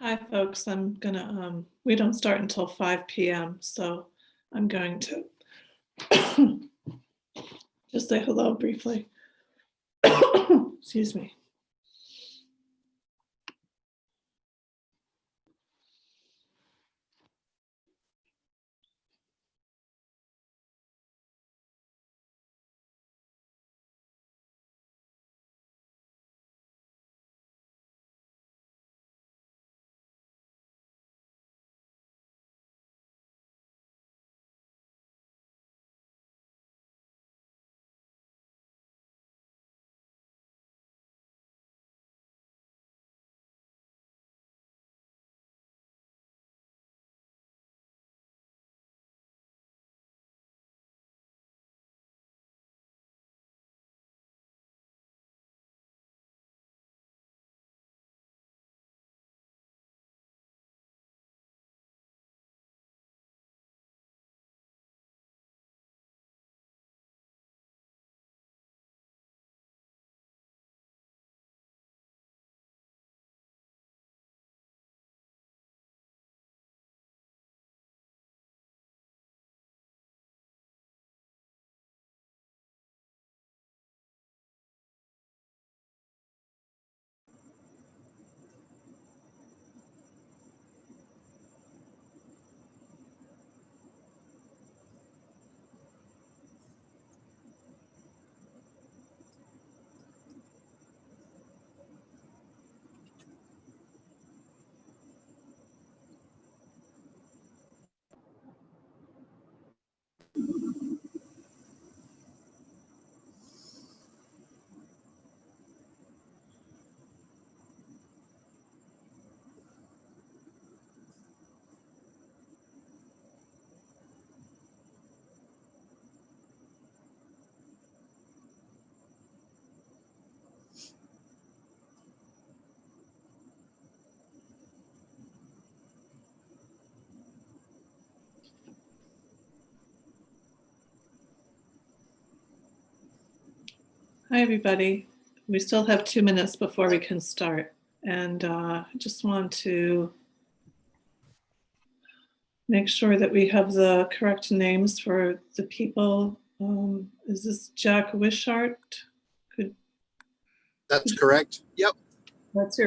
Hi, folks. I'm gonna, we don't start until 5 p.m., so I'm going to just say hello briefly. Excuse me. Hi, everybody. We still have 2 minutes before we can start. And I just want to make sure that we have the correct names for the people. Is this Jack Wishart? That's correct. Yep. That's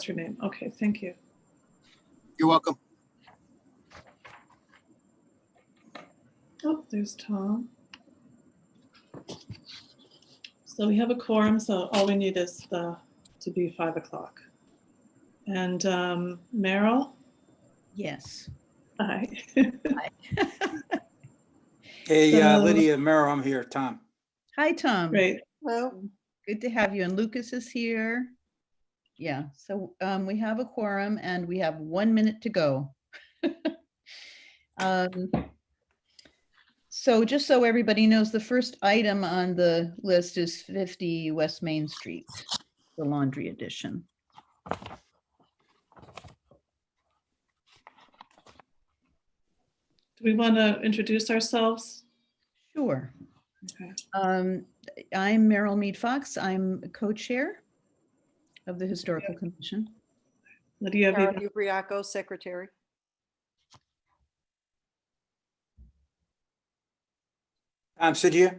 your name. Okay, thank you. You're welcome. Oh, there's Tom. So we have a quorum, so all we need is to be 5 o'clock. And Meryl? Yes. Hi. Hi. Hey, So- Lydia, Merrill, I'm here. Tom. Hi, Tom. Great. Hello. Good to have you. And Lucas is here. Yeah, so we have a quorum and we have 1 minute to go. So just so everybody knows, the first item on the list is 50 West Main Street, the laundry edition. Do we want to introduce ourselves? Sure. Okay. I'm Meryl Mead Fox. I'm co-chair of the Historical Commission. Lydia Vivante. Ubriaco, secretary. I'm Siggia.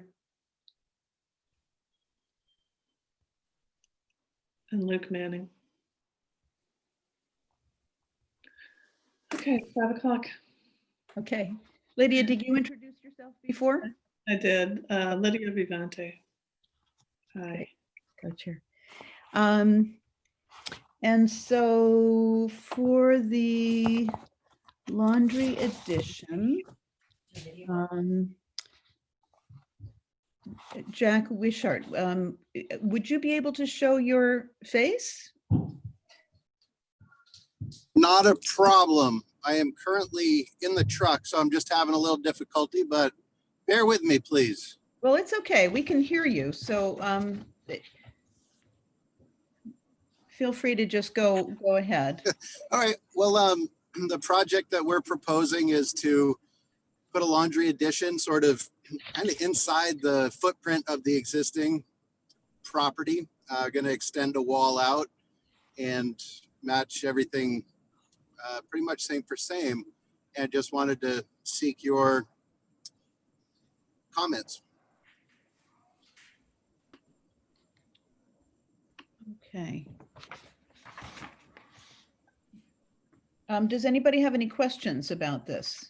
And Luke Manning. Okay, 5 o'clock. Okay. Lydia, did you introduce yourself before? I did. Lydia Vivante. Hi. Co-chair. And so for the laundry edition, Jack Wishart, would you be able to show your face? Not a problem. I am currently in the truck, so I'm just having a little difficulty, but bear with me, please. Well, it's okay. We can hear you. So feel free to just go ahead. All right. Well, the project that we're proposing is to put a laundry addition sort of kind of inside the footprint of the existing property. Going to extend a wall out and match everything pretty much same for same, and just wanted to seek your comments. Okay. Does anybody have any questions about this?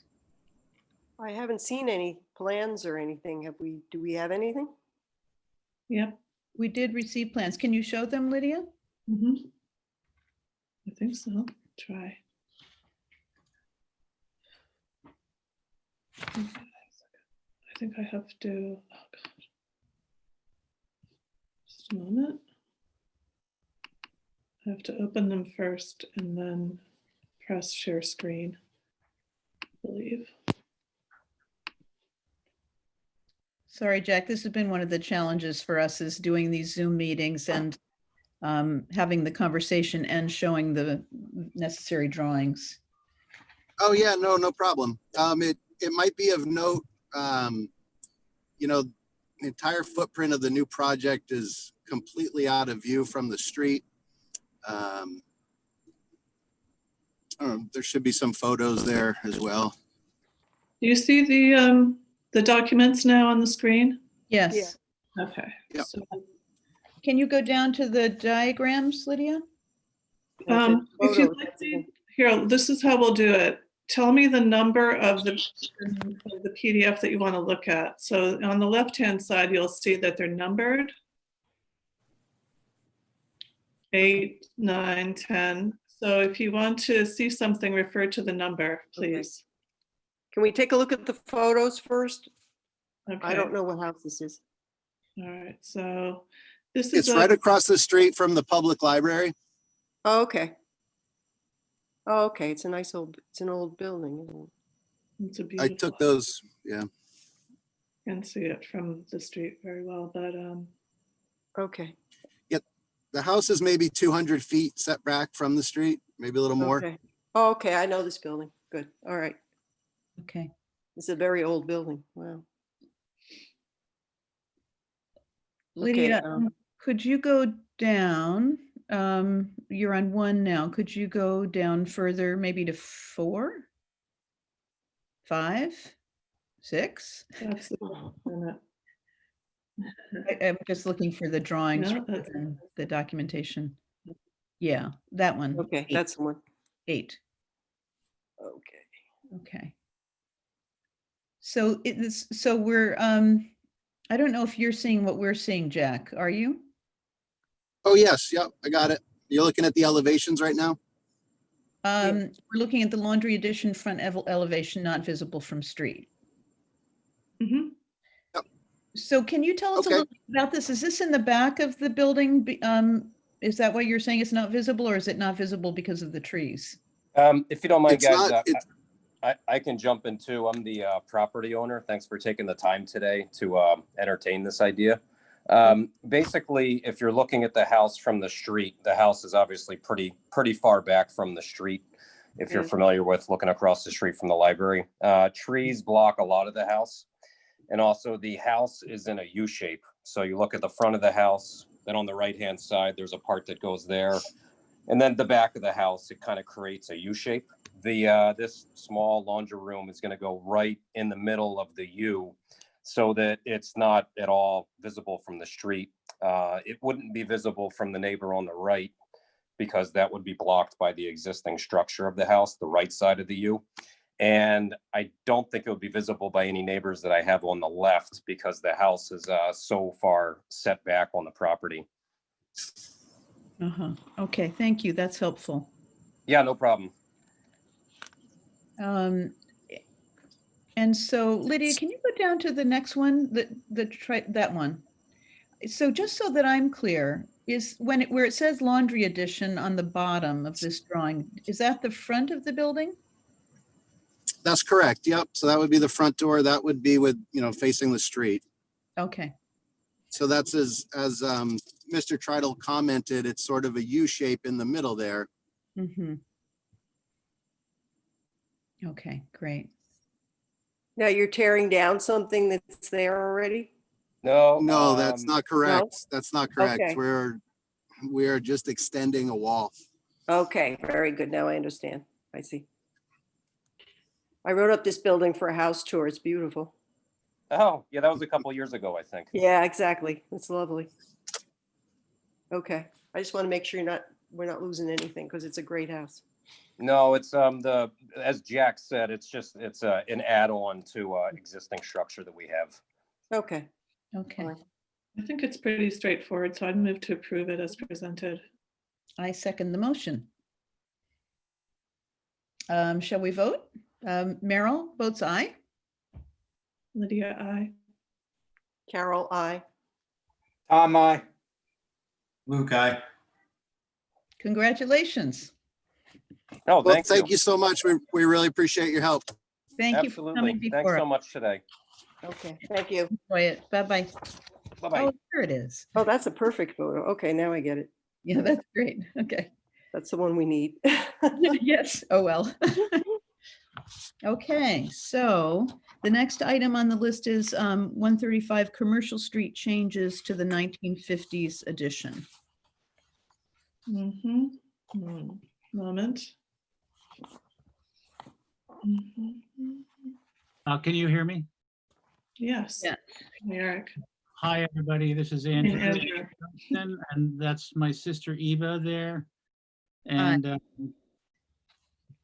I haven't seen any plans or anything. Do we have anything? Yep. We did receive plans. Can you show them, Lydia? Mhm. I think so. Try. I think I have to, oh God. Just a moment. I have to open them first and then press share screen, I believe. Sorry, Jack, this has been one of the challenges for us is doing these Zoom meetings and having the conversation and showing the necessary drawings. Oh yeah, no problem. It might be of note, you know, the entire footprint of the new project is completely out of view from the street. I don't know, there should be some photos there as well. Do you see the documents now on the screen? Yes. Okay. Yep. So, Can you go down to the diagrams, Lydia? if you'd like to, here, this is how we'll do it. Tell me the number of the PDF that you want to look at. So on the left-hand side, you'll see that they're numbered. 8, 9, 10. So if you want to see something, refer to the number, please. Can we take a look at the photos first? Okay. I don't know what house this is. All right. So this is It's right across the street from the public library. Oh, okay. Oh, okay. It's an old building, isn't it? it's a I beautiful. took those, yeah. Can't see it from the street very well, but Okay. The house is maybe 200 feet set back from the street, maybe a little more. Okay. Oh, okay. I know this building. Good. All right. Okay. It's a very old building. Wow. Lydia, Okay, could you go down? You're on 1 now. Could you go down further, maybe to 4, 5, 6? that's the I'm just looking for the drawings Yeah, rather that's- than the documentation. Yeah, that one. Okay, 8, that's the one. 8. Okay. Okay. So so we're, I don't know if you're seeing what we're seeing, Jack, are you? Oh, yes, yep, I got it. You're looking at the elevations right now? We're looking at the laundry addition front elevation, not visible from street. Mhm. So can you tell us a Okay. little bit about this? Is this in the back of the building? Is that why you're saying it's not visible, or is it not visible because of the trees? If you don't mind, It's guys, not, it's, I can jump in too. I'm the property owner. Thanks for taking the time today to entertain this idea. Basically, if you're looking at the house from the street, the house is obviously pretty far back from the street. If you're familiar with looking across the street from the library, trees block a lot of the house. And also the house is in a U shape. So you look at the front of the house, then on the right-hand side, there's a part that goes there. And then the back of the house, it kind of creates a U shape. This small laundry room is going to go right in the middle of the U so that it's not at all visible from the street. It wouldn't be visible from the neighbor on the right because that would be blocked by the existing structure of the house, the right side of the U. And I don't think it would be visible by any neighbors that I have on the left because the house is so far set back on the property. Okay, thank you. That's helpful. Yeah, no problem. And so Lydia, can you go down to the next one, that one? So just so that I'm clear, is where it says laundry addition on the bottom of this drawing, is that the front of the building? that's correct, yep. So that would be the front door. That would be with, facing the street. Okay. So that's as Mr. Tritle commented, it's sort of a U shape in the middle there. Mm-hmm. Okay, great. Now you're tearing down something that's there already? No, that's not correct. That's not correct. Okay. We are just extending a wall. Okay, very good. Now I understand. I see. I wrote up this building for a house tour. It's beautiful. Oh, yeah, that was a couple years ago, I think. Yeah, exactly. It's lovely. Okay. I just want to make sure we're not losing anything because it's a great house. No, it's as Jack said, it's an add-on to existing structure that we have. Okay. Okay, Fine. I think it's pretty straightforward, so I'd move to approve it as presented. I second the motion. Shall we vote? Merrill votes aye. Lydia, I. Carol, I. Tom, I. Luke, I. Congratulations. Oh, Well, thank thank you. you so much. We really appreciate your help. Thank you for coming Absolutely. Thanks before so us. much today. Okay. Thank you. Enjoy it. Bye-bye. Bye-bye. Oh, here it is. Oh, that's a perfect photo. Okay, now I get it. Yeah, that's great. Okay. That's the one we need. Yes. Oh, well. Okay, so the next item on the list is 135 Commercial Street changes to the 1950s edition. Moment. Can you hear me? Yes. Yeah. Eric. Hi, everybody. This is Hey, Andrew, Andrew. Johnson, and that's my sister Eva there. Hi.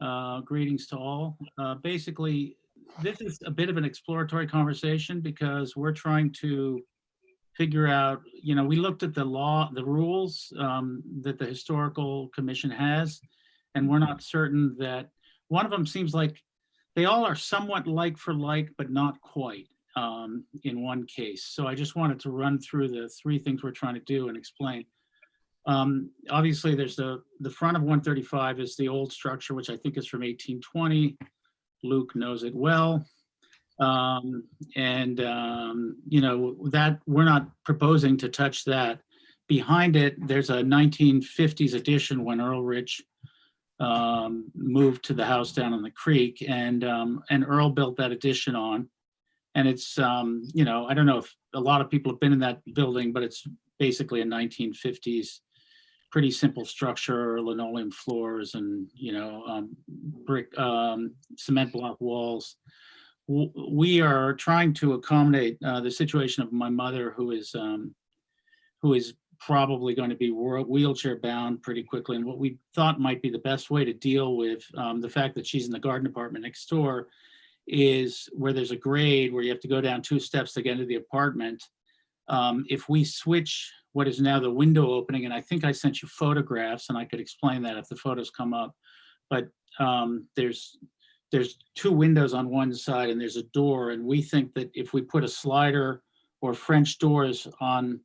And greetings to all. Basically, this is a bit of an exploratory conversation because we're trying to figure out, we looked at the law, the rules that the Historical Commission has, and we're not certain that one of them seems like they all are somewhat like for like, but not quite in one case. So I just wanted to run through the three things we're trying to do and explain. Obviously, there's the front of 135 is the old structure, which I think is from 1820. Luke knows it well. That we're not proposing to touch that. Behind it, there's a 1950s addition when Earl Rich moved to the house down on the creek, and Earl built that addition on. And it's, I don't know if a lot of people have been in that building, but it's basically a 1950s, pretty simple structure, linoleum floors and, brick, cement block walls. We are trying to accommodate the situation of my mother, who is probably going to be wheelchair bound pretty quickly. And what we thought might be the best way to deal with the fact that she's in the garden apartment next door is where there's a grade where you have to go down 2 steps to get into the apartment. If we switch what is now the window opening, and I think I sent you photographs, and I could explain that if the photos come up, but there's 2 windows on one side and there's a door, and we think that if we put a slider or French doors on,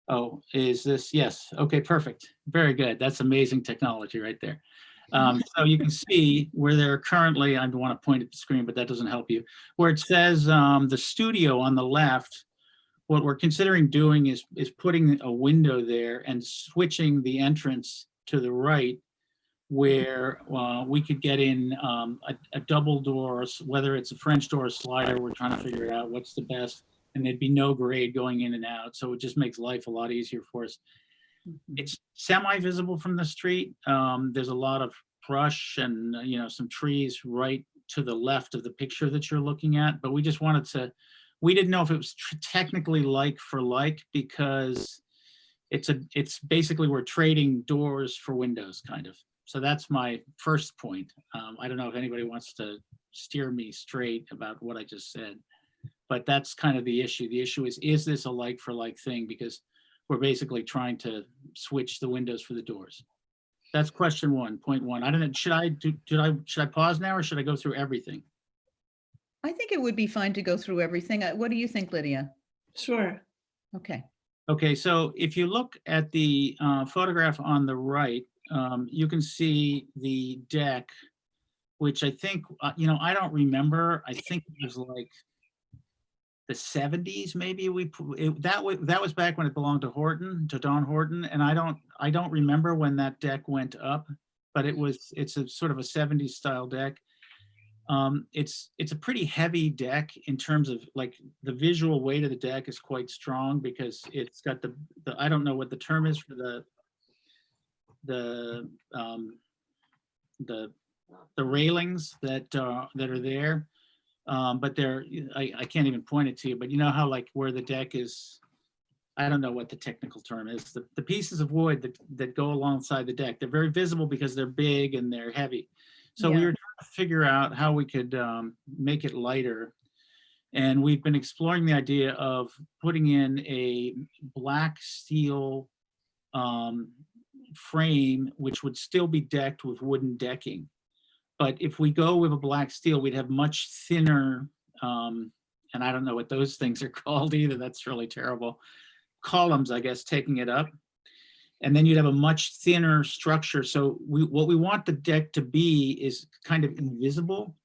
oh, is this, yes, okay, perfect, very good, that's amazing technology right there. So you can see where they're currently, I don't want to point at the screen, but that doesn't help you, where it says the studio on the left. What we're considering doing is putting a window there and switching the entrance to the right, where we could get in a double door, whether it's a French door or slider. We're trying to figure out what's the best, and there'd be no grade going in and out. So it just makes life a lot easier for us. It's semi-visible from the street. There's a lot of brush and some trees right to the left of the picture that you're looking at, but we just wanted to, we didn't know if it was technically like for like, because it's basically we're trading doors for windows kind of. So that's my first point. I don't know if anybody wants to steer me straight about what I just said, but that's kind of the issue. The issue is this a like for like thing? Because we're basically trying to switch the windows for the doors. That's question 1, point 1. I don't know, should I pause now or should I go through everything? I think it would be fine to go through everything. What do you think, Lydia? Sure. Okay. Okay, so if you look at the photograph on the right, you can see the deck, which I think, I don't remember. I think it was like the 70s, maybe. That was back when it belonged to Don Horton, and I don't remember when that deck went up, but it's a sort of a 70s style deck. It's a pretty heavy deck in terms of like the visual weight of the deck is quite strong because it's got the I don't know what the term is for the railings that are there. But I can't even point it to you, but you know how like where the deck is, I don't know what the technical term is, the pieces of wood that go alongside the deck, they're very visible because they're big and they're heavy. So we Yeah. were trying to figure out how we could make it lighter. And we've been exploring the idea of putting in a black steel frame, which would still be decked with wooden decking. But if we go with a black steel, we'd have much thinner, and I don't know what those things are called either. That's really terrible. Columns, I guess, taking it up. And then you'd have a much thinner structure. So what we want the deck to be is kind of invisible,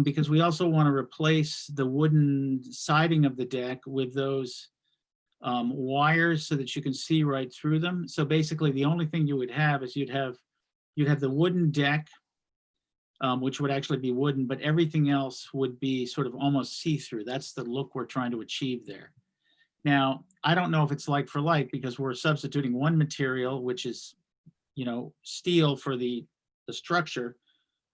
because we also want to replace the wooden siding of the deck with those wires so that you can see right through them. So basically the only thing you would have is you'd have the wooden deck, which would actually be wooden, but everything else would be sort of almost see-through. That's the look we're trying to achieve there. Now, I don't know if it's like for like, because we're substituting one material, which is, steel for the structure,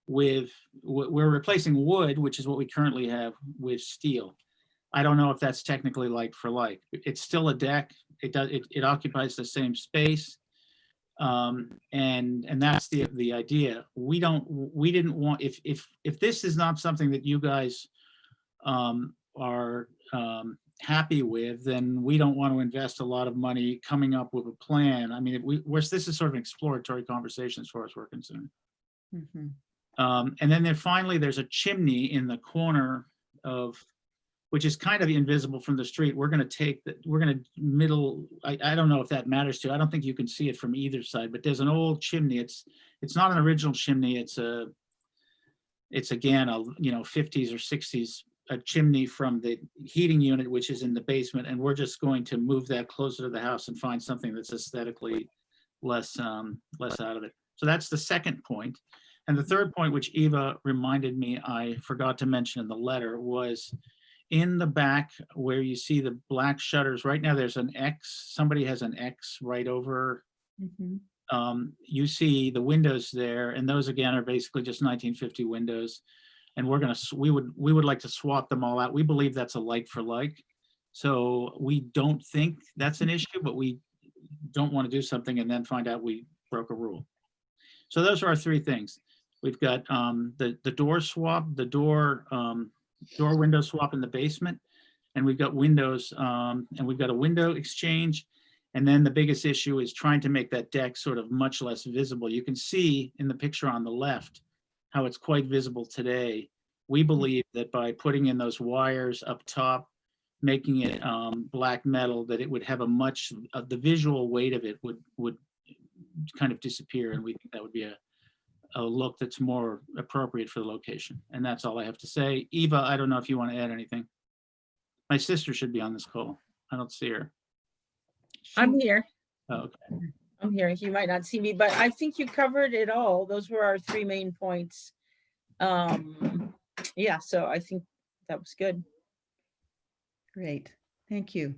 we're replacing wood, which is what we currently have, with steel. I don't know if that's technically like for like. It's still a deck. It occupies the same space. And that's the idea. We didn't want, if this is not something that you guys are happy with, then we don't want to invest a lot of money coming up with a plan. I mean, this is sort of an exploratory conversation as far as we're concerned. Mhm. And then finally, there's a chimney in the corner which is kind of invisible from the street. We're going to I don't know if that matters to you. I don't think you can see it from either side, but there's an old chimney. It's not an original chimney. It's again, 50s or 60s, a chimney from the heating unit, which is in the basement. And we're just going to move that closer to the house and find something that's aesthetically less out of it. So that's the second point. And the third point, which Eva reminded me I forgot to mention in the letter, was in the back where you see the black shutters. Right now there's an X. Somebody has an X right over. Mhm. You see the windows there, and those again are basically just 1950 windows. And we would like to swap them all out. We believe that's a like for like. So we don't think that's an issue, but we don't want to do something and then find out we broke a rule. So those are our three things. We've got the door swap, the door window swap in the basement, and we've got windows, and we've got a window exchange. And then the biggest issue is trying to make that deck sort of much less visible. You can see in the picture on the left how it's quite visible today. We believe that by putting in those wires up top, making it black metal, that it would have the visual weight of it would kind of disappear. And we think that would be a look that's more appropriate for the location. And that's all I have to say. Eva, I don't know if you want to add anything. My sister should be on this call. I don't see her. I'm here. Oh, okay. I'm here. You might not see me, but I think you covered it all. Those were our three main points. Yeah, so I think that was good. Great, thank you.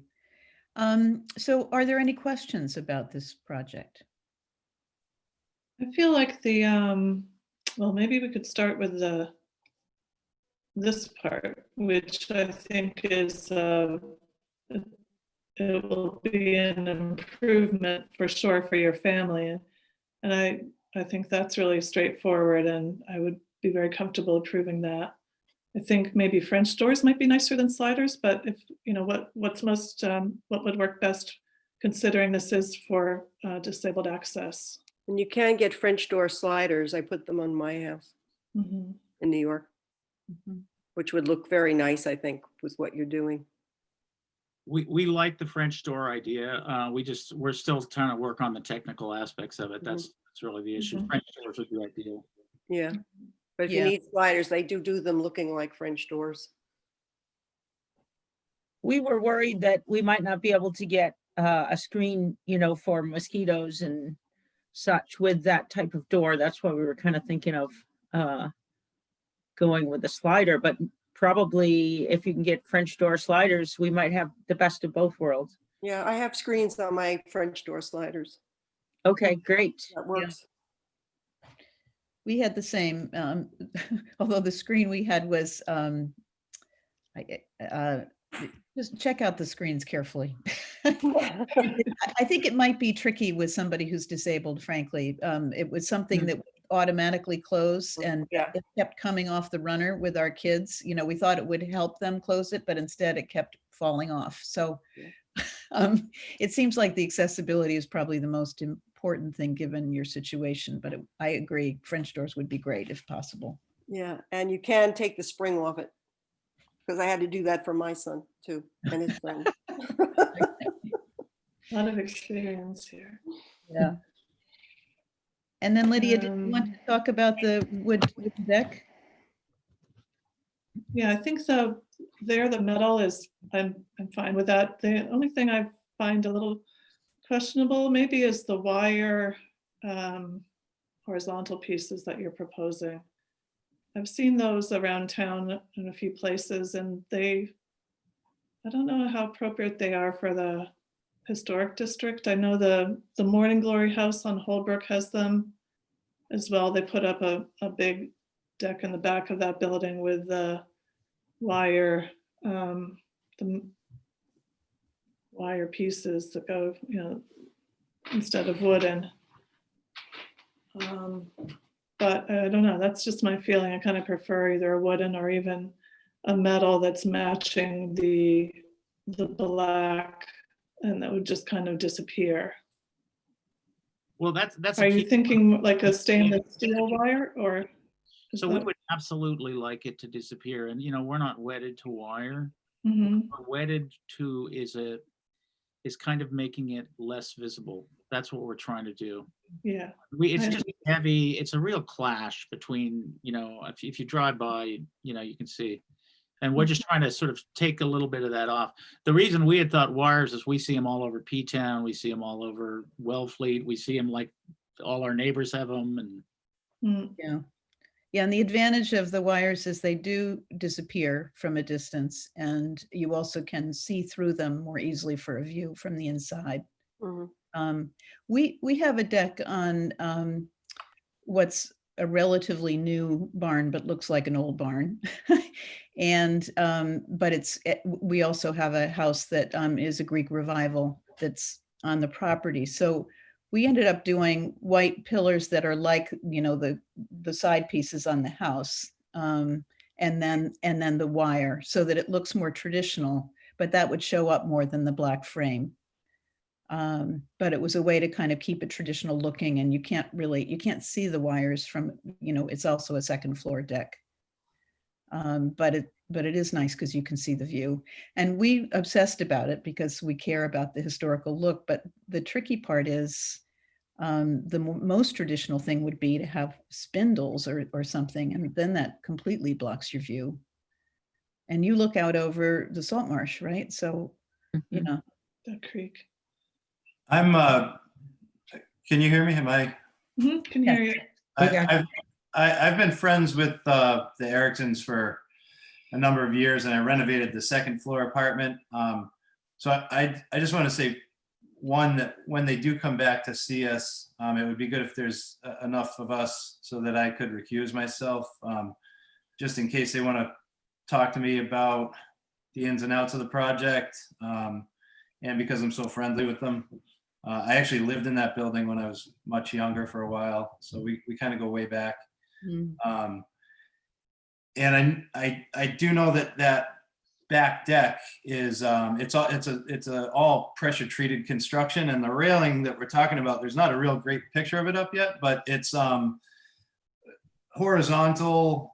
So are there any questions about this project? I feel like well, maybe we could start with this part, which I think is, it will be an improvement for sure for your family. And I think that's really straightforward, and I would be very comfortable approving that. I think maybe French doors might be nicer than sliders, but if, what would work best considering this is for disabled access. And you can get French door sliders. I put them on my house Mhm. in New York, Mhm. which would look very nice, I think, with what you're doing. We like the French door idea. We're still trying to work on the technical aspects of it. That's really the issue. Mhm. French doors would be ideal. Yeah. But if you Yeah. need sliders, they do them looking like French doors. We were worried that we might not be able to get a screen, for mosquitoes and such with that type of door. That's why we were kind of thinking of going with the slider, but probably if you can get French door sliders, we might have the best of both worlds. Yeah, I have screens on my French door sliders. Okay, great. That works. We had the same, although the screen we had was, just check out the screens carefully. I think it might be tricky with somebody who's disabled, frankly. It was something that would automatically close and Yeah. it kept coming off the runner with our kids. You know, we thought it would help them close it, but instead it kept falling off. So it seems like the accessibility is probably the most important thing given your situation, but I agree, French doors would be great if possible. Yeah, and you can take the spring off it. Because I had to do that for my son too, and his friend. A lot of experience here. Yeah. And then Lydia, did you want to talk about the wood deck? Yeah, I think so. There, the metal is, I'm fine with that. The only thing I find a little questionable maybe is the wire horizontal pieces that you're proposing. I've seen those around town in a few places and I don't know how appropriate they are for the historic district. I know the Morning Glory House on Holbrook has them as well. They put up a big deck in the back of that building with the wire pieces that go, instead of wooden. But I don't know, that's just my feeling. I kind of prefer either a wooden or even a metal that's matching the black, and that would just kind of disappear. Well, that's. Are you thinking like a stainless steel wire, or? So we would absolutely like it to disappear, and we're not wedded to wire. Mhm. What we're wedded to is kind of making it less visible. That's what we're trying to do. Yeah. It's just heavy. It's a real clash between, if you drive by, you can see. And we're just trying to sort of take a little bit of that off. The reason we had thought wires is we see them all over P-Town. We see them all over Wellfleet. We see them like all our neighbors have them. And Yeah. Yeah, and the advantage of the wires is they do disappear from a distance, and you also can see through them more easily for a view from the inside. We have a deck on what's a relatively new barn, but looks like an old barn. And but we also have a house that is a Greek revival that's on the property. So we ended up doing white pillars that are like, the side pieces on the house, and then the wire, so that it looks more traditional, but that would show up more than the black frame. But it was a way to kind of keep it traditional looking, and you can't see the wires from, it's also a second floor deck. But it is nice because you can see the view, and we obsessed about it because we care about the historical look. But the tricky part is the most traditional thing would be to have spindles or something, and then that completely blocks your view. And you look out over the salt marsh, right? So, Duck Creek. I'm, can you hear me? Am I? Can hear you. I've been friends with the Ericksons for a number of years, and I renovated the second floor apartment. So I just want to say, one, that when they do come back to see us, it would be good if there's enough of us so that I could recuse myself, just in case they want to talk to me about the ins and outs of the project, and because I'm so friendly with them. I actually lived in that building when I was much younger for a while, so we kind of go way back. And I do know that back deck is it's a all pressure treated construction, and the railing that we're talking about, there's not a real great picture of it up yet, but it's horizontal,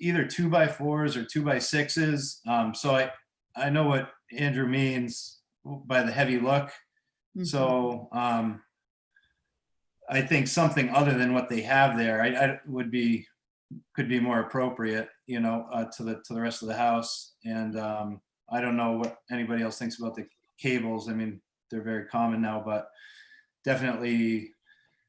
either 2x4s or 2x6s. So I know what Andrew means by the heavy look. So I think something other than what they have there, I could be more appropriate, to the rest of the house. And I don't know what anybody else thinks about the cables. I mean, they're very common now, but definitely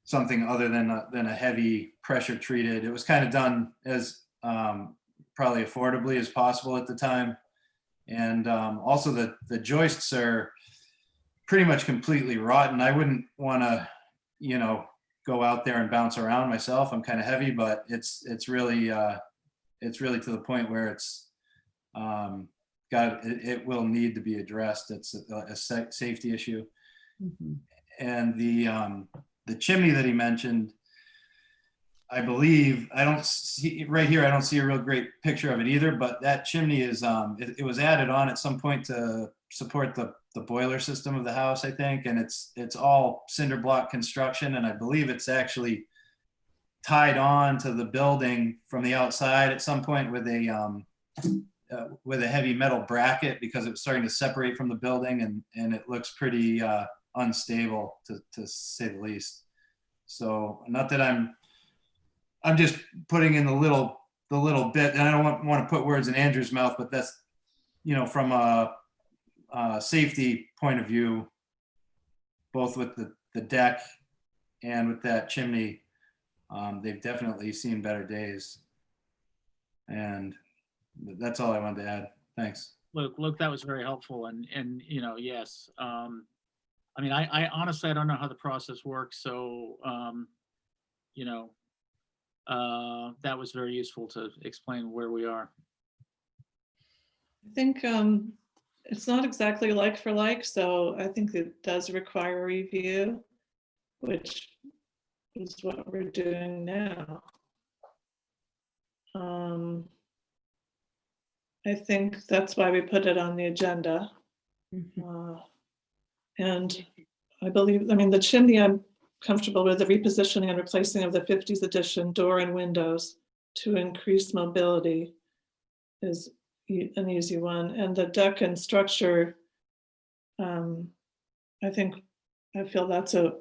something other than a heavy pressure treated. It was kind of done as probably affordably as possible at the time. And also the joists are pretty much completely rotten. I wouldn't want to, go out there and bounce around myself. I'm kind of heavy, but it's really to the point where it's it will need to be addressed. It's a safety issue. Mhm. And the chimney that he mentioned, I believe, I don't see right here, I don't see a real great picture of it either, but that chimney is, it was added on at some point to support the boiler system of the house, I think. And it's all cinder block construction. And I believe it's actually tied on to the building from the outside at some point with a heavy metal bracket, because it was starting to separate from the building, and it looks pretty unstable to say the least. So not that I'm just putting in the little bit, and I don't want to put words in Andrew's mouth, but that's, from a safety point of view, both with the deck and with that chimney, they've definitely seen better days. And that's all I wanted to add. Thanks. Look, that was very helpful. And yes. I mean, I honestly, I don't know how the process works. So, that was very useful to explain where we are. I think it's not exactly like for like, so I think it does require a review, which is what we're doing now. I think that's why we put it on the agenda. And I believe, the chimney, I'm comfortable with the repositioning and replacing of the 50s edition door and windows to increase mobility is an easy one. And the deck and structure, I feel that's a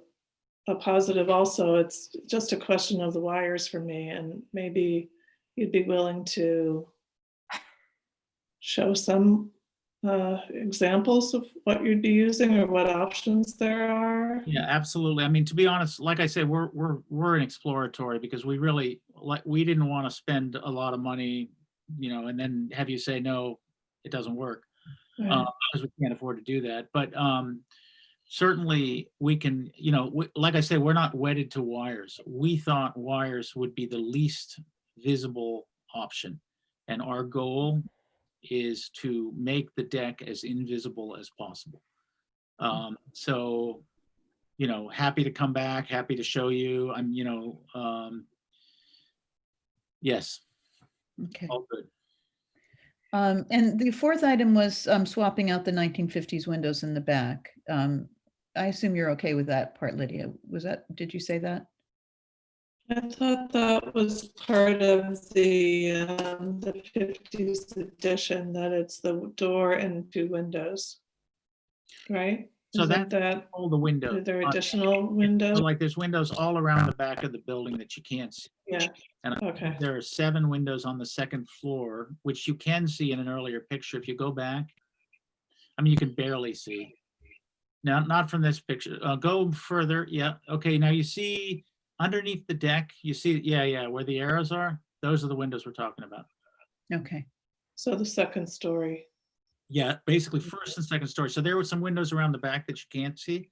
positive also. It's just a question of the wires for me, and maybe you'd be willing to show some examples of what you'd be using or what options there are. Yeah, absolutely. I mean, to be honest, like I said, we're an exploratory, because we really we didn't want to spend a lot of money, and then have you say no, it doesn't work, Right. because we can't afford to do that. But certainly we can, like I said, we're not wedded to wires. We thought wires would be the least visible option, and our goal is to make the deck as invisible as possible. So, happy to come back, happy to show you. Yes. Okay. All good. And the fourth item was swapping out the 1950s windows in the back. I assume you're okay with that part, Lydia. Did you say that? I thought that was part of the 50s edition, that it's the door and 2 windows, right? So Isn't that's all the windows. Are there additional windows? So like there's windows all around the back of the building that you can't see. Yeah, And okay. there are 7 windows on the 2nd floor, which you can see in an earlier picture. If you go back, you can barely see. Now, not from this picture. Go further. Yeah. Okay. Now you see underneath the deck, you see, yeah, where the arrows are. Those are the windows we're talking about. Okay. So the 2nd story. Yeah, basically 1st and 2nd story. So there were some windows around the back that you can't see.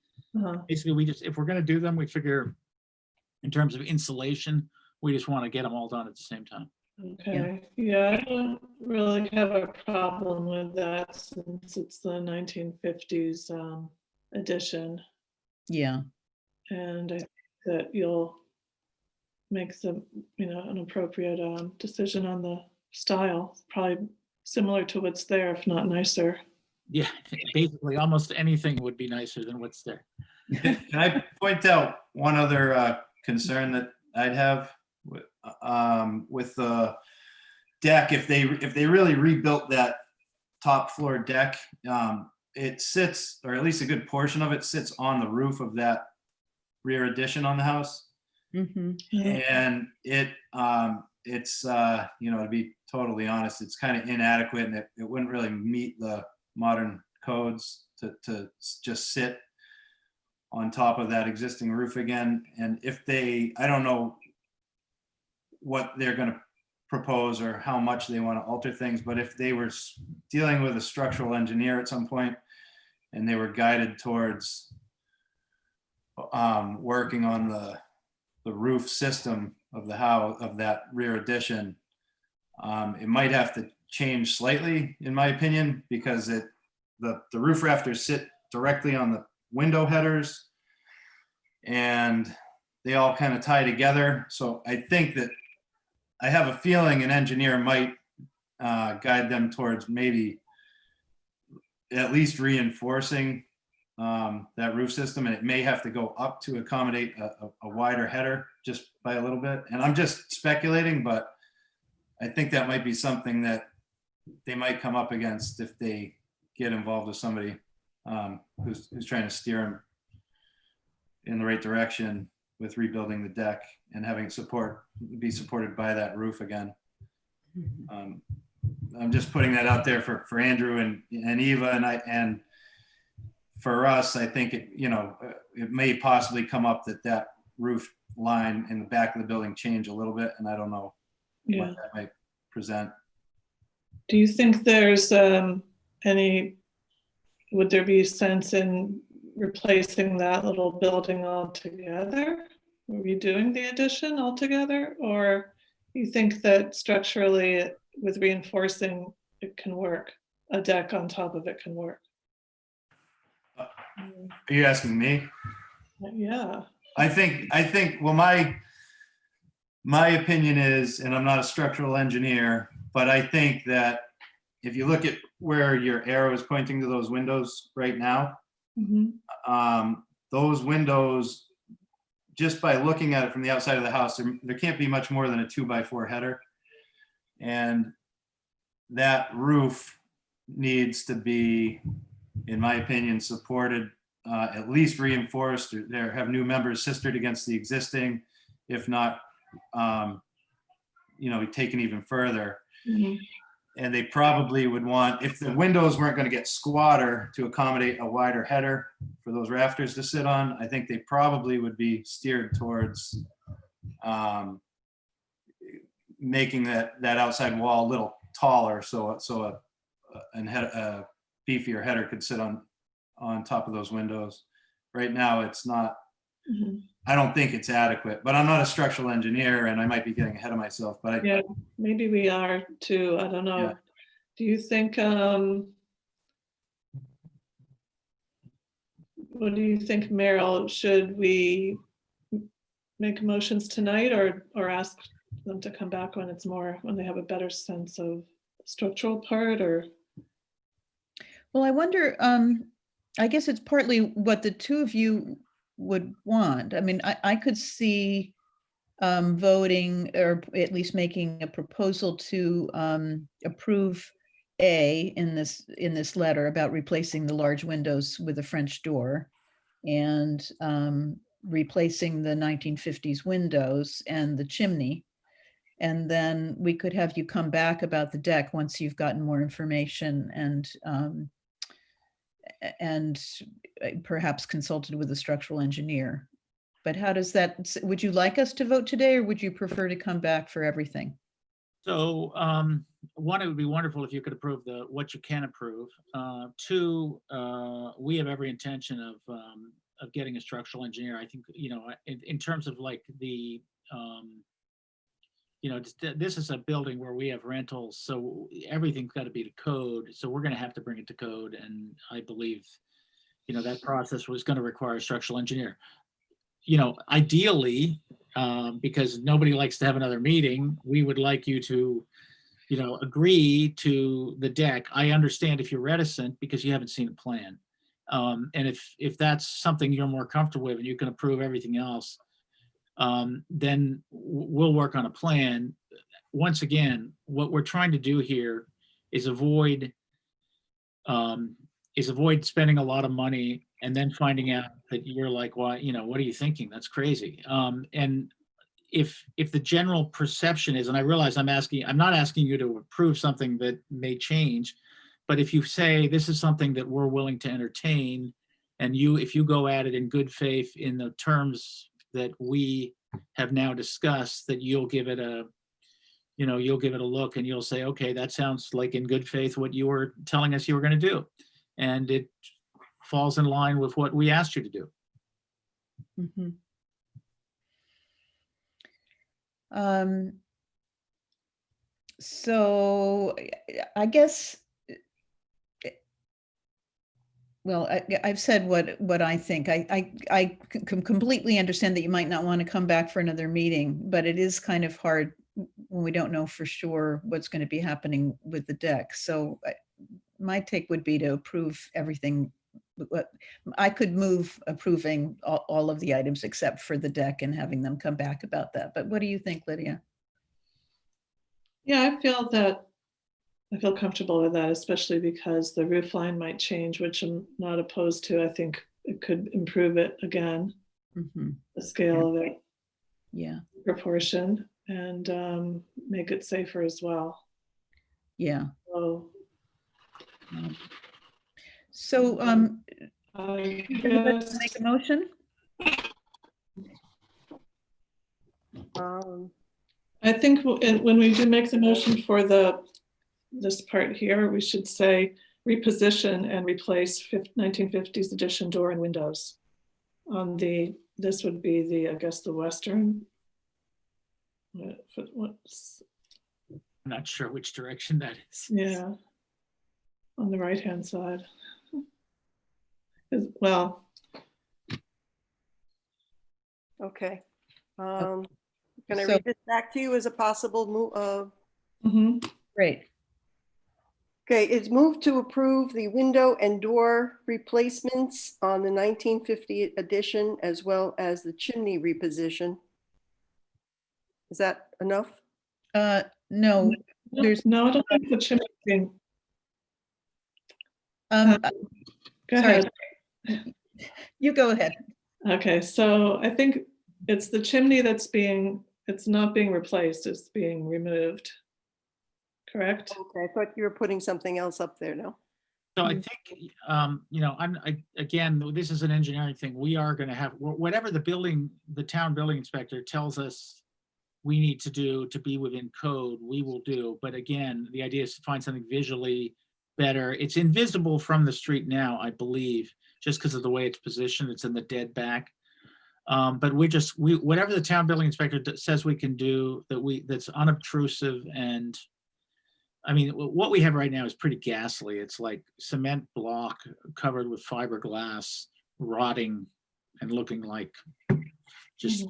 Basically, if we're going to do them, we figure in terms of insulation, we just want to get them all done at the same time. Okay, yeah, I don't really have a problem with that since it's the 1950s edition. Yeah. And I think that you'll make an appropriate decision on the style, probably similar to what's there, if not nicer. Yeah, basically almost anything would be nicer than what's there. Can I point out one other concern that I'd have with the deck? If they really rebuilt that top floor deck, it sits, or at least a good portion of it sits on the roof of that rear addition on the house. And it's to be totally honest, it's kind of inadequate, and it wouldn't really meet the modern codes to just sit on top of that existing roof again. And I don't know what they're going to propose or how much they want to alter things, but if they were dealing with a structural engineer at some point and they were guided towards working on the roof system of the house, of that rear addition, it might have to change slightly, in my opinion, because the roof rafters sit directly on the window headers, and they all kind of tie together. So I think that, I have a feeling an engineer might guide them towards maybe at least reinforcing that roof system, and it may have to go up to accommodate a wider header just by a little bit. And I'm just speculating, but I think that might be something that they might come up against if they get involved with somebody who's trying to steer them in the right direction with rebuilding the deck and having be supported by that roof again. I'm just putting that out there for Andrew and Eva, and for us, I think it may possibly come up that roof line in the back of the building change a little bit, and I don't know Yeah. what that might present. Do you think there's would there be sense in replacing that little building altogether? Redoing the addition altogether? Or you think that structurally with reinforcing it can work? A deck on top of it can work? Are you asking me? Yeah. I think, well, my opinion is, and I'm not a structural engineer, but I think that if you look at where your arrow is pointing to those windows right now, those windows, just by looking at it from the outside of the house, there can't be much more than a 2x4 header. And that roof needs to be, in my opinion, supported, at least reinforced, or have new members sistered against the existing, if not, taken even further. And they probably would want, if the windows weren't going to get squatter to accommodate a wider header for those rafters to sit on, I think they probably would be steered towards making that outside wall a little taller, so a beefier header could sit on top of those windows. Right now, it's not. I don't think it's adequate, but I'm not a structural engineer, and I might be getting ahead of myself. But Yeah, maybe we are too. I don't know. Yeah. Do you think? What do you think, Meryl? Should we make motions tonight, or ask them to come back when they have a better sense of the structural part? Or Well, I wonder, I guess it's partly what the two of you would want. I mean, I could see voting, or at least making a proposal to approve A in this letter about replacing the large windows with a French door, and replacing the 1950s windows and the chimney. And then we could have you come back about the deck once you've gotten more information and perhaps consulted with a structural engineer. But how does that, would you like us to vote today, or would you prefer to come back for everything? So one, it would be wonderful if you could approve what you can approve. Two, we have every intention of getting a structural engineer. I think, in terms of like the, this is a building where we have rentals, so everything's got to be to code. So we're going to have to bring it to code. And I believe, that process was going to require a structural engineer. Ideally, because nobody likes to have another meeting, we would like you to, agree to the deck. I understand if you're reticent because you haven't seen a plan. And if that's something you're more comfortable with and you can approve everything else, then we'll work on a plan. Once again, what we're trying to do here is avoid spending a lot of money and then finding out that you're like, well, what are you thinking? That's crazy. And if the general perception is, and I realize I'm not asking you to approve something that may change, but if you say this is something that we're willing to entertain, and if you go at it in good faith in the terms that we have now discussed, that you'll give it a look and you'll say, okay, that sounds like in good faith what you were telling us you were going to do. And it falls in line with what we asked you to do. So I guess, well, I've said what I think. I completely understand that you might not want to come back for another meeting, but it is kind of hard when we don't know for sure what's going to be happening with the deck. So my take would be to approve everything. I could move approving all of the items except for the deck and having them come back about that. But what do you think, Lydia? Yeah, I feel comfortable with that, especially because the roof line might change, which I'm not opposed to. I think it could improve it again, Mhm. the scale of it, Yeah, proportion, and make it safer as well. yeah. So So I would anybody like to guess, make a motion? I think when we do make the motion for this part here, we should say reposition and replace 1950s edition door and windows. This would be I guess the western. What's, I'm not sure which direction that is. yeah, on the right-hand side. Well, Okay. Can I So- read this back to you as a possible move? mhm. Great. Okay, it's moved to approve the window and door replacements on the 1950 edition as well as the chimney reposition. Is that enough? No, there's, No, I don't think the chimney thing. um, Go sorry. ahead. You go ahead. Okay, so I think it's the chimney it's not being replaced, it's being removed. Correct? Okay, I thought you were putting something else up there now. So I think, again, this is an engineering thing. We are going to have, whatever the town building inspector tells us we need to do to be within code, we will do. But again, the idea is to find something visually better. It's invisible from the street now, I believe, just because of the way it's positioned. It's in the dead back. But whatever the town building inspector says we can do that's unobtrusive. And I mean, what we have right now is pretty ghastly. It's like cement block covered with fiberglass, rotting and looking like just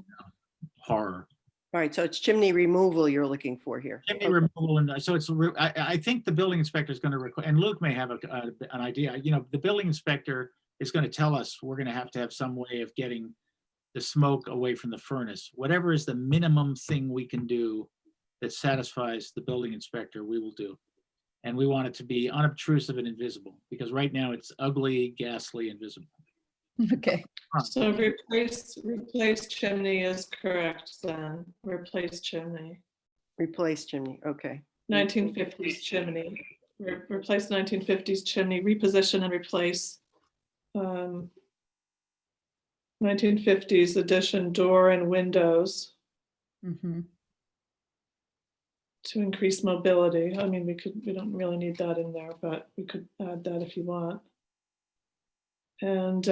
horror. All right, so it's chimney removal you're looking for here. Chimney Okay. removal, and so I think the building inspector is going to require, and Luke may have an idea. The building inspector is going to tell us we're going to have some way of getting the smoke away from the furnace. Whatever is the minimum thing we can do that satisfies the building inspector, we will do. And we want it to be unobtrusive and invisible, because right now it's ugly, ghastly, invisible. Okay. So replace chimney is correct then. Replace chimney. Replace chimney, okay. 1950s chimney. Replace 1950s chimney, reposition and replace 1950s edition door and windows Mhm. to increase mobility. I mean, we don't really need that in there, but we could add that if you want. And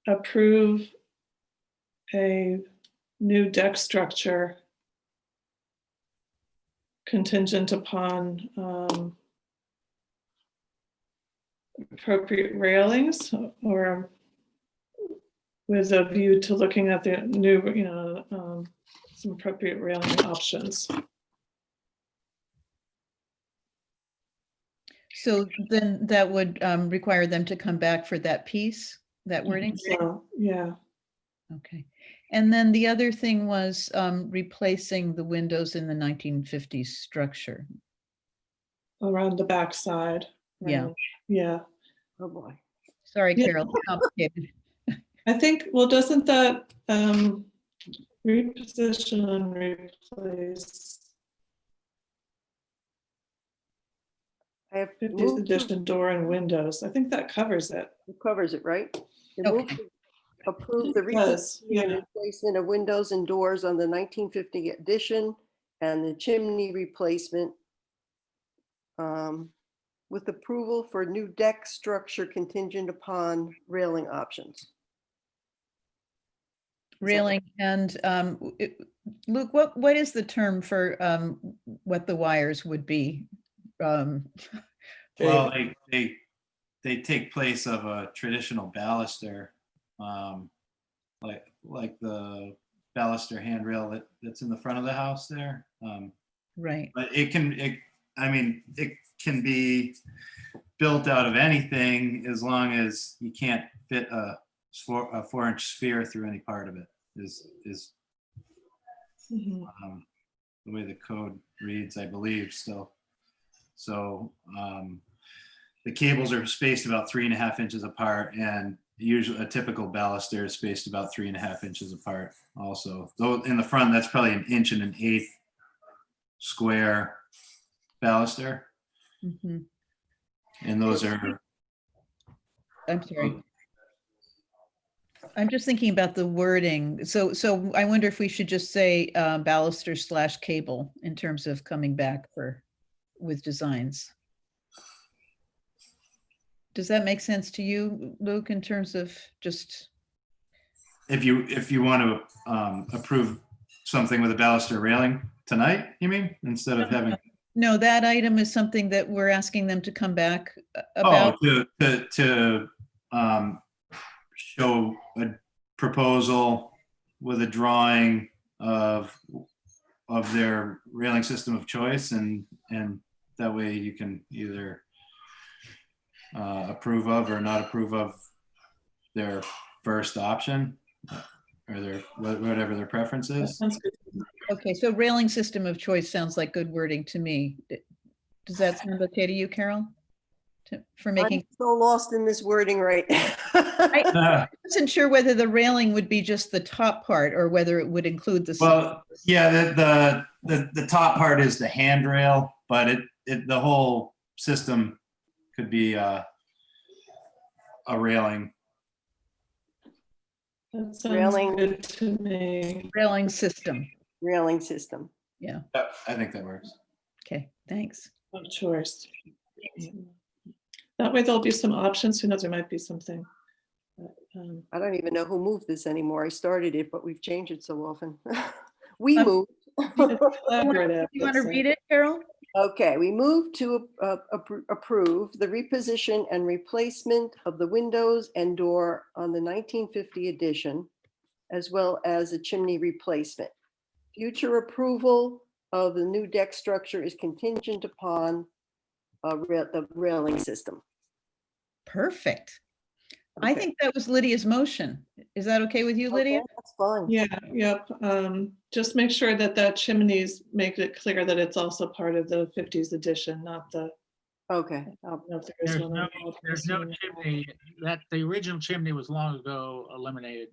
approve a new deck structure contingent upon appropriate railings, or with a view to looking at the new, some appropriate railing options. So then that would require them to come back for that piece, that wording? So, yeah, Okay. And then the other thing was replacing the windows in the 1950s structure. around the backside. Yeah. Right. Yeah. Oh, boy. Sorry, Yeah. Carol, it's complicated. I think, well, doesn't that reposition and replace I have 50s moved to, edition door and windows? I think that covers it. it covers it, right? It Okay. moved to approve the It does, repositioning and yeah. replacement of windows and doors on the 1950 edition and the chimney replacement with approval for new deck structure contingent upon railing options. Railing and Luke, what is the term for what the wires would be? Um, Well, they take place of a traditional baluster, like the baluster handrail that's in the front of the house there. Right. But it can be built out of anything as long as you can't fit a 4-inch sphere through any part of it is Mhm. the way the code reads, I believe still. So the cables are spaced about 3.5 inches apart, and usually a typical baluster is spaced about 3.5 inches apart also. Though in the front, that's probably 1 1/8 inch square baluster. Mhm. And those are, I'm sorry. I'm just thinking about the wording. So I wonder if we should just say baluster / cable in terms of coming back with designs. Does that make sense to you, Luke, in terms of just? if you want to approve something with a baluster railing tonight, you mean, instead of having? No, that item is something that we're asking them to come back about. Oh, to show a proposal with a drawing of their railing system of choice, and that way you can either approve of or not approve of their first option, or their whatever their preference That is. sounds good. Okay, so railing system of choice sounds like good wording to me. Does that sound okay to you, Carol? For making, I'm so lost in this wording right now. I wasn't sure whether the railing would be just the top part or whether it would include the. Well, yeah, the top part is the handrail, but the whole system could be a railing. That sounds Railing. good to me. Railing system. Railing system. Yeah, I think that works. okay, thanks. Of choice. That way there'll be some options. Who knows, there might be something. But, I don't even know who moved this anymore. I started it, but we've changed it so often. We Um, moved. it's collaborative, You want to let's say. read it, Carol? Okay, we move to approve the reposition and replacement of the windows and door on the 1950 edition, as well as a chimney replacement. Future approval of the new deck structure is contingent upon the railing system. Perfect. I Okay. think that was Lydia's motion. Is that okay with you, Lydia? Okay, that's fine. Yeah, yep. Just make sure that chimneys make it clear that it's also part of the 50s edition, not the. Okay. I don't know if there is There's one no, on the old there's no version. chimney, the original chimney was long ago eliminated.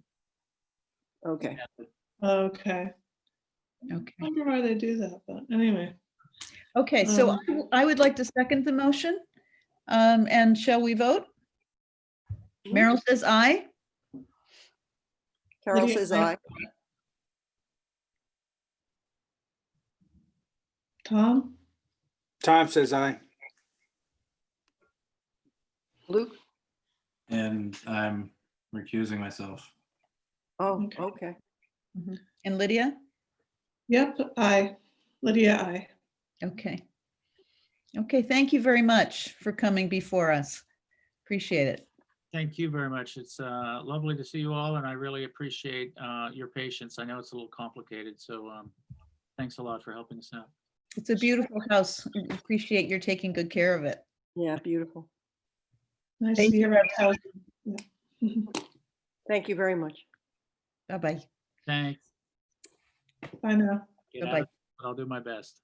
Okay. Okay. I Okay. wonder why they do that, but anyway. Okay, so I would like to second the motion. And shall we vote? Meryl says aye. Carol Lydia, says aye. aye. Tom? Tom says aye. Luke? And I'm recusing myself. Oh, Okay. okay. And Lydia? Yep, aye. Lydia, aye. Okay. Okay, thank you very much for coming before us. Appreciate it. Thank you very much. It's lovely to see you all, and I really appreciate your patience. I know it's a little complicated, so thanks a lot for helping us out. It's a beautiful house. Appreciate your taking good care of it. Yeah, beautiful. Nice Thank to you hear about house. Yeah. Thank you very much. Bye-bye. Thanks. Bye now. Get out Bye-bye. of it, but I'll do my best.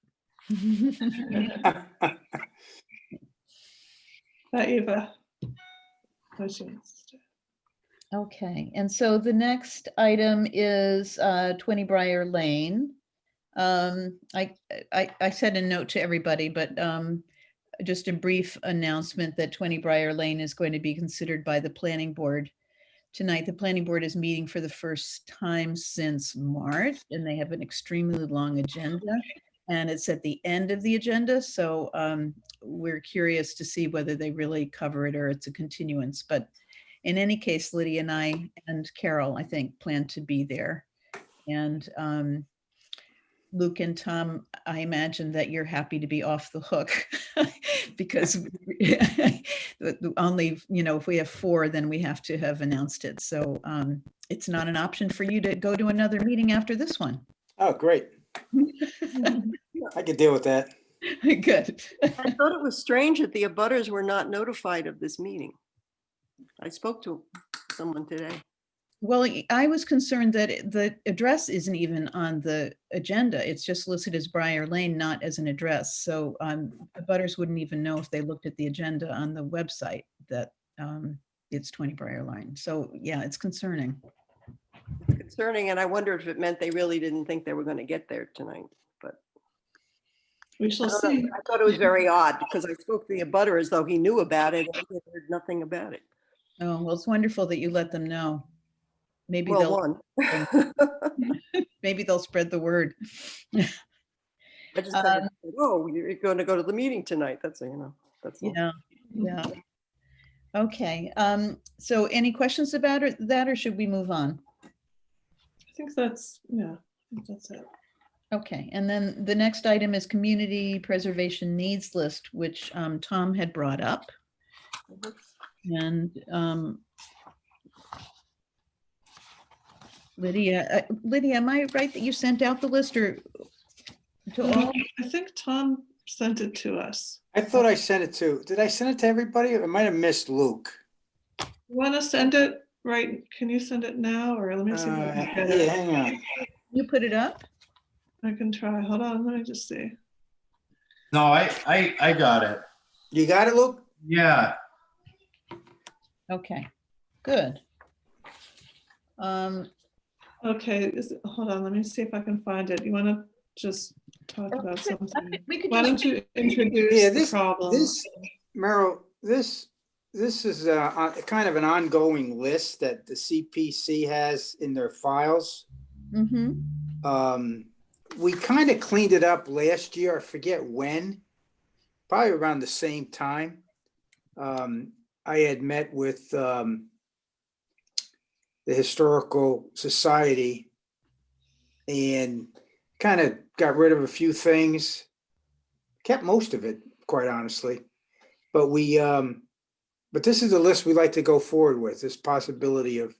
Bye, Eva. Oh, she wants to- Okay, and so the next item is 20 Briar Lane. I sent a note to everybody, but just a brief announcement that 20 Briar Lane is going to be considered by the planning board tonight. The planning board is meeting for the first time since March, and they have an extremely long agenda, and it's at the end of the agenda. So we're curious to see whether they really cover it or it's a continuance. But in any case, Lydia and I and Carol, I think, plan to be there. And Luke and Tom, I imagine that you're happy to be off the hook because only, if we have 4, then we have to have announced it. So it's not an option for you to go to another meeting after this one. Oh, great. I could deal with that. Good. I thought it was strange that the abutters were not notified of this meeting. I spoke to someone today. Well, I was concerned that the address isn't even on the agenda. It's just listed as Briar Lane, not as an address. So abutters wouldn't even know if they looked at the agenda on the website that it's 20 Briar Lane. So yeah, it's concerning. Concerning, and I wondered if it meant they really didn't think they were going to get there tonight. But We shall I don't know. see. I thought it was very odd because I spoke to the abutter as though he knew about it and he heard nothing about it. Oh, well, it's wonderful that you let them know. Maybe Well, one. maybe they'll spread the word. I just kind of said, oh, you're going to go to the meeting tonight. That's that's all. Yeah, yeah. Okay. So any questions about that, or should we move on? I think that's it. Okay, and then the next item is community preservation needs list, which Tom had brought up. And Lydia, am I right that you sent out the list or to all? I think Tom sent it to us. I thought I sent it to, did I send it to everybody? I might have missed Luke. You want to send it right? Can you send it now, or let me see if I can get Yeah, it? hang on. You put it up? I can try. Hold on, let me just see. No, I got it. You got it, Luke? Yeah. Okay, good. Okay, hold on, let me see if I can find it. You want to just talk about something? We could Why just- don't you introduce Yeah, the problem? Merrill, this is a kind of an ongoing list that the CPC has in their files. Mm-hmm. We kind of cleaned it up last year. I forget when, probably around the same time. I had met with the Historical Society and kind of got rid of a few things, kept most of it, quite honestly. But but this is the list we like to go forward with, this possibility of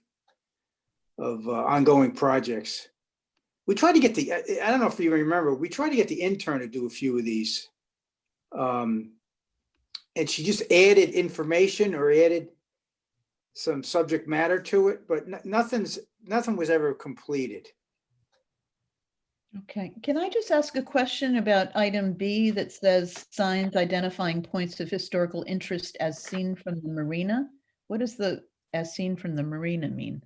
ongoing projects. We tried to get I don't know if you remember, we tried to get the intern to do a few of these. And she just added information or added some subject matter to it, but nothing was ever completed. Okay, can I just ask a question about item B that says signs identifying points of historical interest as seen from the marina? What does the as seen from the marina mean?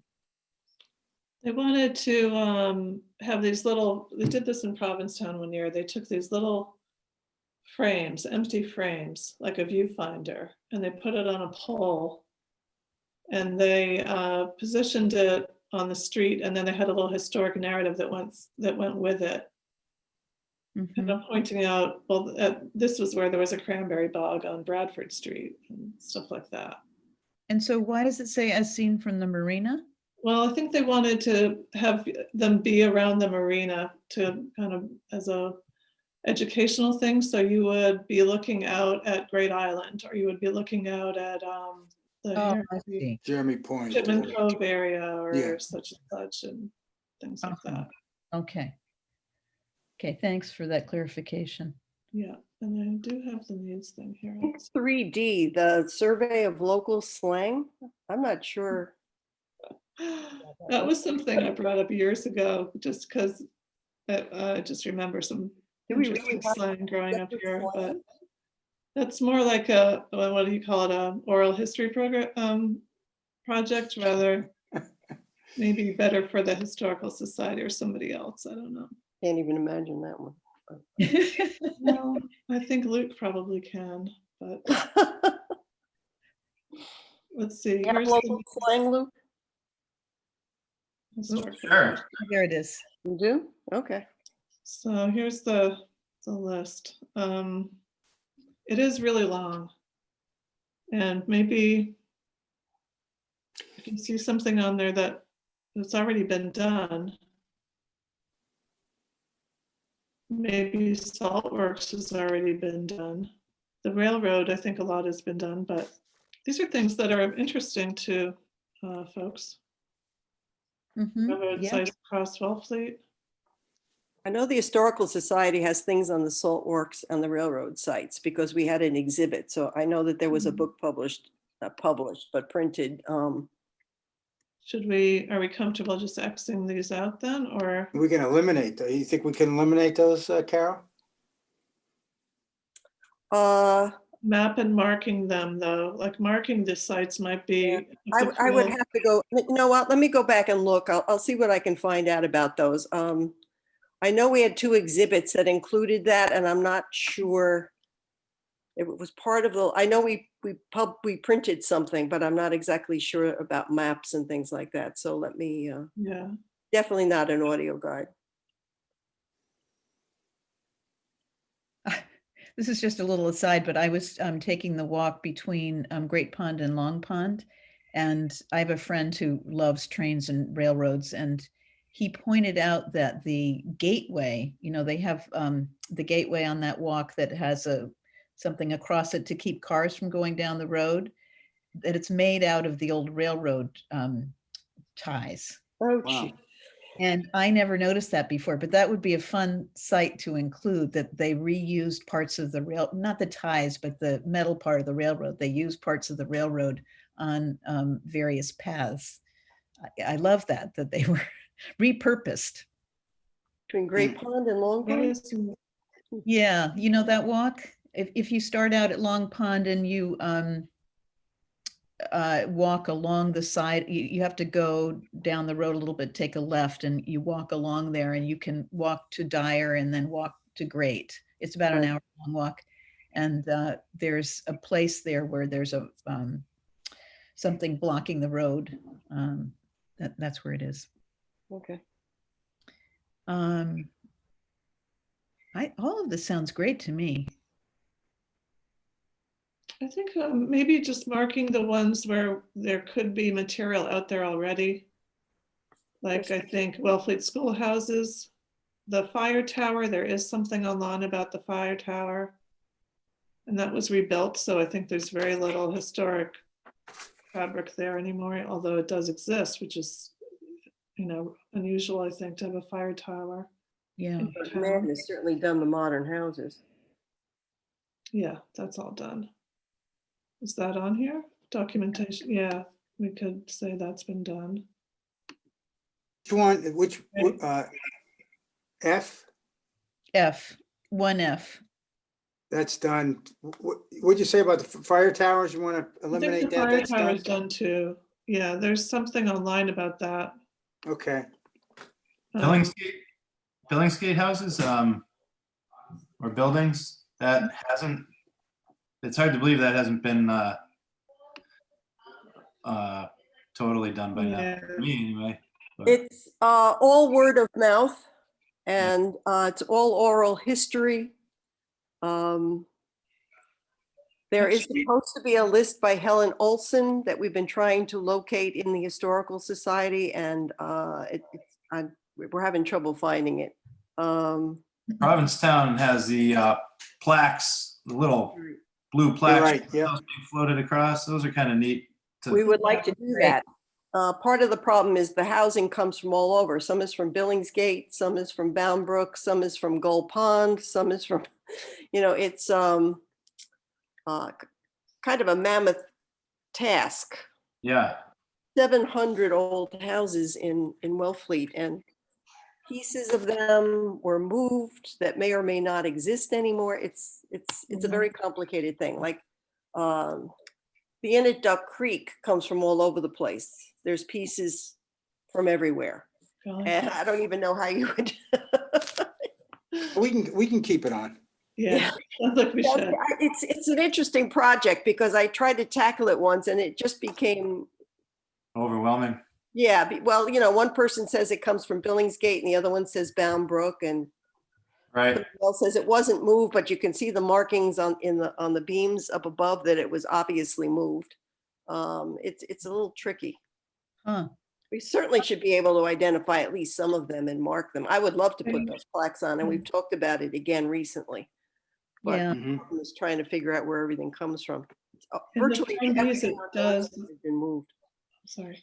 They wanted to have these little, they did this in Provincetown one year. They took these little frames, empty frames, like a viewfinder, and they put it on a pole. And they positioned it on the street, and then they had a little historic narrative that went with it. Mhm. And I'm pointing out, well, this was where there was a cranberry bog on Bradford Street and stuff like that. And so why does it say as seen from the marina? Well, I think they wanted to have them be around the marina to kind of as a educational thing. So you would be looking out at Great Island, or you would be looking out at the Oh, I see. Jeremy Point. Shipman Cove area or Yeah. such and such and things like Uh-huh. that. Okay. Okay, thanks for that clarification. Yeah, and I do have the needs thing here. I think 3D, the survey of local slang. I'm not sure. That was something I brought up years ago, just because I just remember some Do we really interesting have slang growing up separate here, but slang? that's more like what do you call it, a oral history program project, rather maybe better for the Historical Society or somebody else. I don't know. Can't even imagine that one. Well, I think Luke probably can, but let's see. You have Here's local the slang, Luke? historical. Sure. There it is. You do? Okay. So here's the list. It is really long. And maybe I can see something on there that's already been done. Maybe Saltworks has already been done. The railroad, I think a lot has been done, but these are things that are interesting to folks. Mhm, Railroad yeah. sites across Wellfleet. I know the Historical Society has things on the salt works and the railroad sites because we had an exhibit. So I know that there was a book published, not published, but printed. Are we comfortable just Xing these out then, or? We can eliminate, you think we can eliminate those, Carol? Map and marking them though, like marking the sites might be. I would have to go, you know what, let me go back and look. I'll see what I can find out about those. I know we had 2 exhibits that included that, and I'm not sure. It was part of the, I know we printed something, but I'm not exactly sure about maps and things like that. So let me, Yeah, definitely not an audio guide. This is just a little aside, but I was taking the walk between Great Pond and Long Pond. And I have a friend who loves trains and railroads. And he pointed out that the gateway, they have the gateway on that walk that has something across it to keep cars from going down the road, that it's made out of the old railroad ties. Oh, Wow. gee. And I never noticed that before, but that would be a fun site to include, that they reused parts of the rail, not the ties, but the metal part of the railroad. They used parts of the railroad on various paths. I love that they were repurposed. Between Great Pond and Long that Pond? is, Yeah, that walk, if you start out at Long Pond and you walk along the side, you have to go down the road a little bit, take a left, and you walk along there, and you can walk to Dyer and then walk to Great. It's about an hour long walk. And there's a place there where there's a something blocking the road. That's where it is. Okay. All of this sounds great to me. I think maybe just marking the ones where there could be material out there already. Like I think Wellfleet schoolhouses, the fire tower, there is something online about the fire tower. And that was rebuilt, so I think there's very little historic fabric there anymore, although it does exist, which is, unusual, I think, to have a fire tower. Yeah. But man has certainly done the modern houses. Yeah, that's all done. Is that on here? Documentation, yeah, we could say that's been done. Which F? F, 1F. That's done. What'd you say about the fire towers? You want to I think eliminate the that? fire That's tower done? is done too. Yeah, there's something online about that. Okay. Billingsgate houses, or buildings, that hasn't, it's hard to believe that hasn't been totally done by now, Yeah. for me anyway. But It's all word of mouth, and it's all oral history. There is supposed to be a list by Helen Olson that we've been trying to locate in the Historical Society, and we're having trouble finding it. Provincetown has the plaques, the little blue You're plaques right, yeah. being floated across. Those are kind of neat. We would like to do that. Part of the problem is the housing comes from all over. Some is from Billingsgate, some is from Bound Brook, some is from Gold Pond, some is from, it's kind of a mammoth task. Yeah. 700 old houses in Wellfleet, and pieces of them were moved that may or may not exist anymore. It's a very complicated thing. Like the inn at Duck Creek comes from all over the place. There's pieces from everywhere. And I don't even know how you would. We can keep it on. Yeah, sounds like we should. It's an interesting project because I tried to tackle it once and it just became Overwhelming. Yeah, well, one person says it comes from Billingsgate and the other one says Bound Brook, and Right. someone else says it wasn't moved, but you can see the markings on the beams up above that it was obviously moved. It's a little tricky. Huh. We certainly should be able to identify at least some of them and mark them. I would love to put those plaques on, and we've talked about it again recently. But Yeah. Mhm. I'm just trying to figure out where everything comes from. In the Virtually Form Bs, everything it on does, those has been moved. sorry.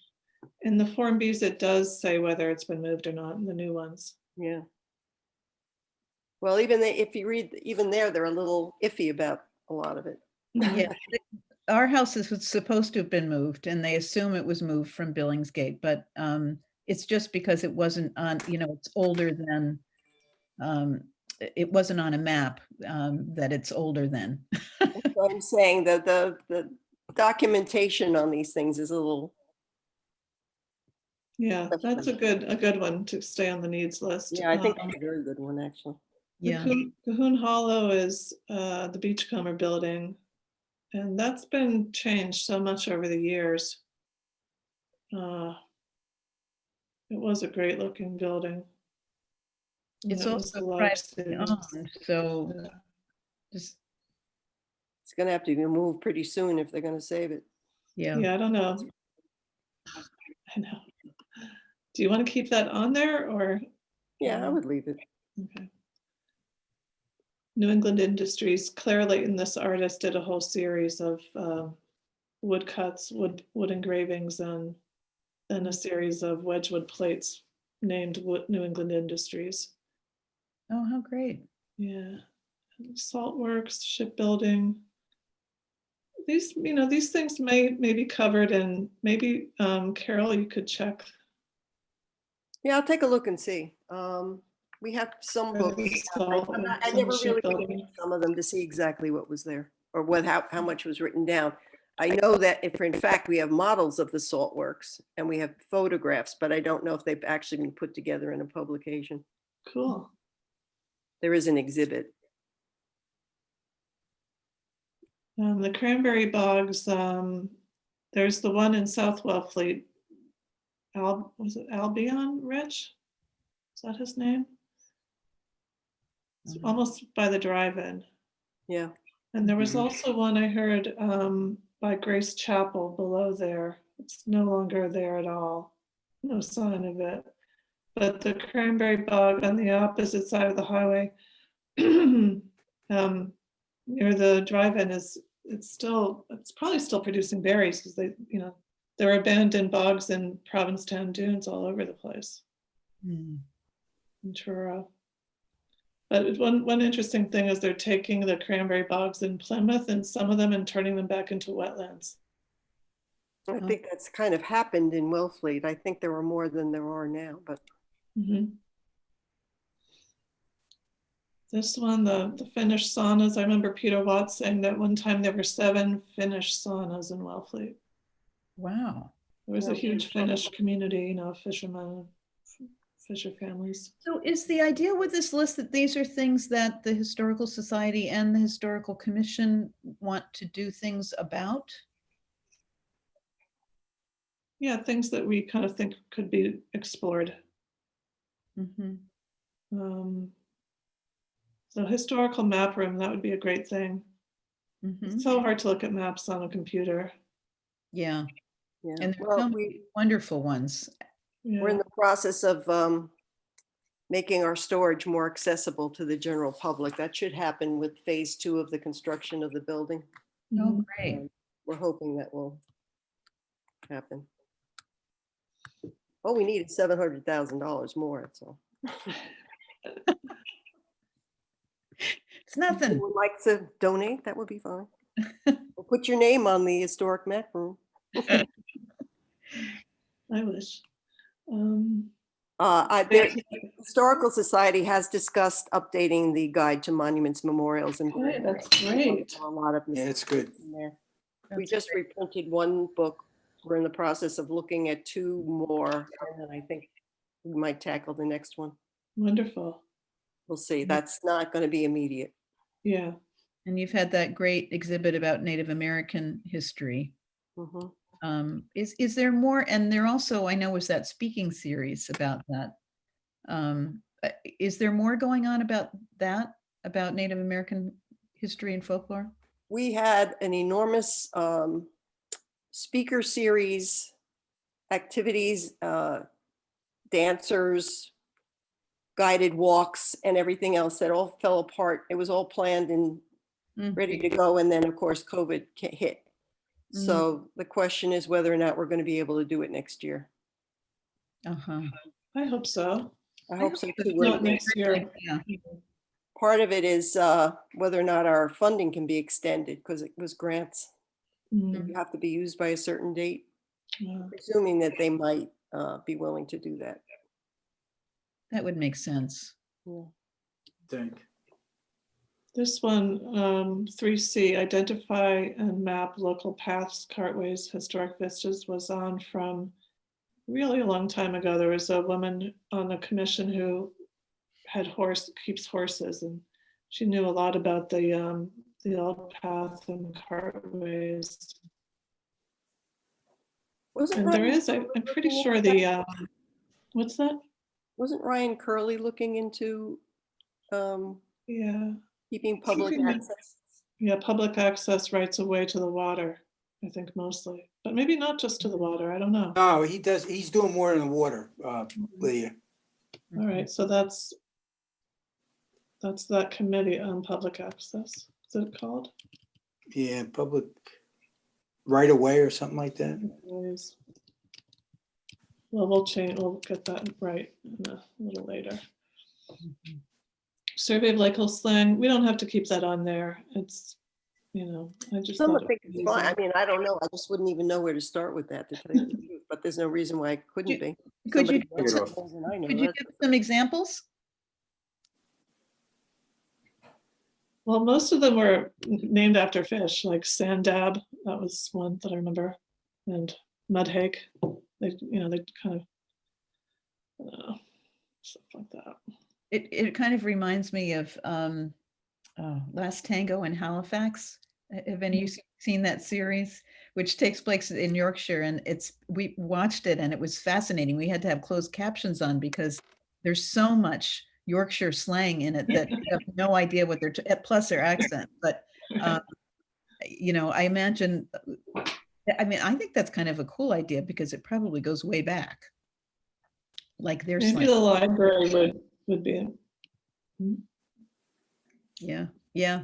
In the Form Bs, it does say whether it's been moved or not in the new ones. Yeah. Well, even if you read, even there, they're a little iffy about a lot of it. Yeah. Our house was supposed to have been moved and they assume it was moved from Billingsgate, but it's just because it wasn't on, it's older than, it wasn't on a map that it's older than. So I'm saying that the documentation on these things is a little, Yeah, that's a good one to stay on the needs list. yeah, I think that's a very good one, actually. Yeah. Cahoon Hollow is the Beachcomber building, and that's been changed so much over the years. It was a great looking building. And It's it was also a life privately series. owned, so Yeah. just, It's gonna have to be moved pretty soon if they're gonna save it. yeah. Yeah, I don't know. I know. Do you want to keep that on there or? Yeah, I would leave it. Okay. New England Industries, Claire Layton, this artist, did a whole series of woodcuts, wood engravings, and then a series of Wedgwood plates named New England Industries. Oh, how great. Yeah, salt works, shipbuilding. These things may be covered, and maybe Carol, you could check. Yeah, I'll take a look and see. We have some for the books. salt I works and never really looked shipbuilding. at some of them to see exactly what was there or how much was written down. I know that if in fact we have models of the salt works and we have photographs, but I don't know if they've actually been put together in a publication. Cool. There is an exhibit. The cranberry bogs, there's the one in South Wellfleet. Was it Albion Rich? Is that his name? It's almost by the drive-in. Yeah. And there was Mhm. also one I heard by Grace Chapel below there. It's no longer there at all. No sign of it. But the cranberry bog on the opposite side of the highway near the drive-in it's probably still producing berries because there are abandoned bogs in Provincetown dunes all over the place Hmm. in Truro. But one interesting thing is they're taking the cranberry bogs in Plymouth and some of them and turning them back into wetlands. I think that's kind of happened in Wellfleet. I think there were more than there are now, but This one, the Finnish saunas, I remember Peter Watts saying that one time there were 7 Finnish saunas in Wellfleet. Wow. There was a Yeah. huge Finnish community, fishermen, fisher families. So is the idea with this list that these are things that the Historical Society and the Historical Commission want to do things about? Yeah, things that we kind of think could be explored. So historical map room, that would be a great thing. It's so hard to look at maps on a computer. Yeah. yeah. And there's Well, so many wonderful ones. we're in the process of making our storage more accessible to the general public. That should happen with phase 2 of the construction of the building. Oh, great. We're hoping that will happen. All we need is $700,000 more, so. It's nothing. If you would like to donate, that would be fine. We'll put your name on the historic map room. I wish. The Historical Society has discussed updating the guide to monuments, memorials, and Okay, that's great. a lot of Yeah, it's good. in there. We That's just great. reprinted one book. We're in the process of looking at 2 more, and then I think we might tackle the next one. Wonderful. We'll see. That's not going to be immediate. Yeah. And you've had that great exhibit about Native American history. Mhm. Is there more? And there also, I know, was that speaking series about that. Is there more going on about that, about Native American history and folklore? We had an enormous speaker series activities, dancers, guided walks, and everything else that all fell apart. It was all planned and ready to go. And then, of course, COVID hit. So the question is whether or not we're going to be able to do it next year. Uh-huh. I hope so. I hope so too. Not next year. Yeah. Part of it is whether or not our funding can be extended, because it was grants. Mm, You have to be used by a certain date, yeah. presuming that they might be willing to do that. That would make sense. Yeah. Think. This one, 3C, identify and map local paths, cartways, historic vistas, was on from really a long time ago. There was a woman on the commission who had keeps horses, and she knew a lot about the old paths and cartways. Wasn't And there Ryan is, I'm Curley pretty looking sure into the, that? what's that? Wasn't Ryan Curley looking into Yeah, keeping public Keeping it- access? yeah, public access rights of way to the water, I think mostly, but maybe not just to the water, I don't know. No, he does, he's doing more in the water, Lydia. All right, so that's that committee on public access, is it called? Yeah, public right away or something like that. Anyways. Well, we'll get that right a little later. Survey of local slang, we don't have to keep that on there. It's, I just Some thought would think it it's was fine. I easy. mean, I don't know. I just wouldn't even know where to start with that, to tell you the truth. But there's no reason why it couldn't be. Could you, Somebody knows Take it it off. more than I know. could you That's- give some examples? Well, most of them were named after fish, like Sandab, that was one that I remember, and Mudhake. They kind of stuff like that. It kind of reminds me of Last Tango in Halifax. Have any of you seen that series, which takes place in Yorkshire? And we watched it and it was fascinating. We had to have closed captions on because there's so much Yorkshire slang in it that you have no idea what they're plus their accent. But I imagine. I mean, I think that's kind of a cool idea because it probably goes way back. Like their Maybe slang. the library would be. Yeah.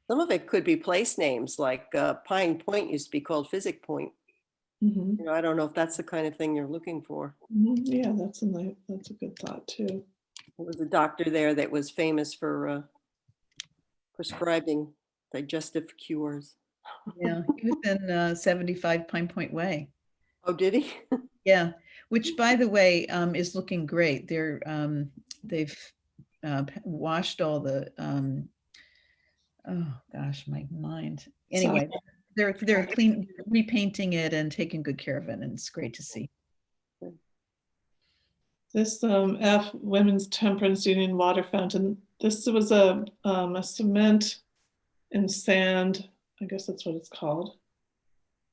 Some of it could be place names, like Pine Point used to be called Physic Point. Mhm. I don't know if that's the kind of thing you're looking for. Yeah, that's a good thought too. There was a doctor there that was famous for prescribing digestive cures. Yeah, he was in 75 Pine Point Way. Oh, did he? Yeah, which by the way, is looking great. They've washed all the, oh gosh, my mind. Anyway, they're clean, repainting it and taking good care of it, and it's great to see. This F Women's Temperance Union water fountain. This was a cement and sand, I guess that's what it's called,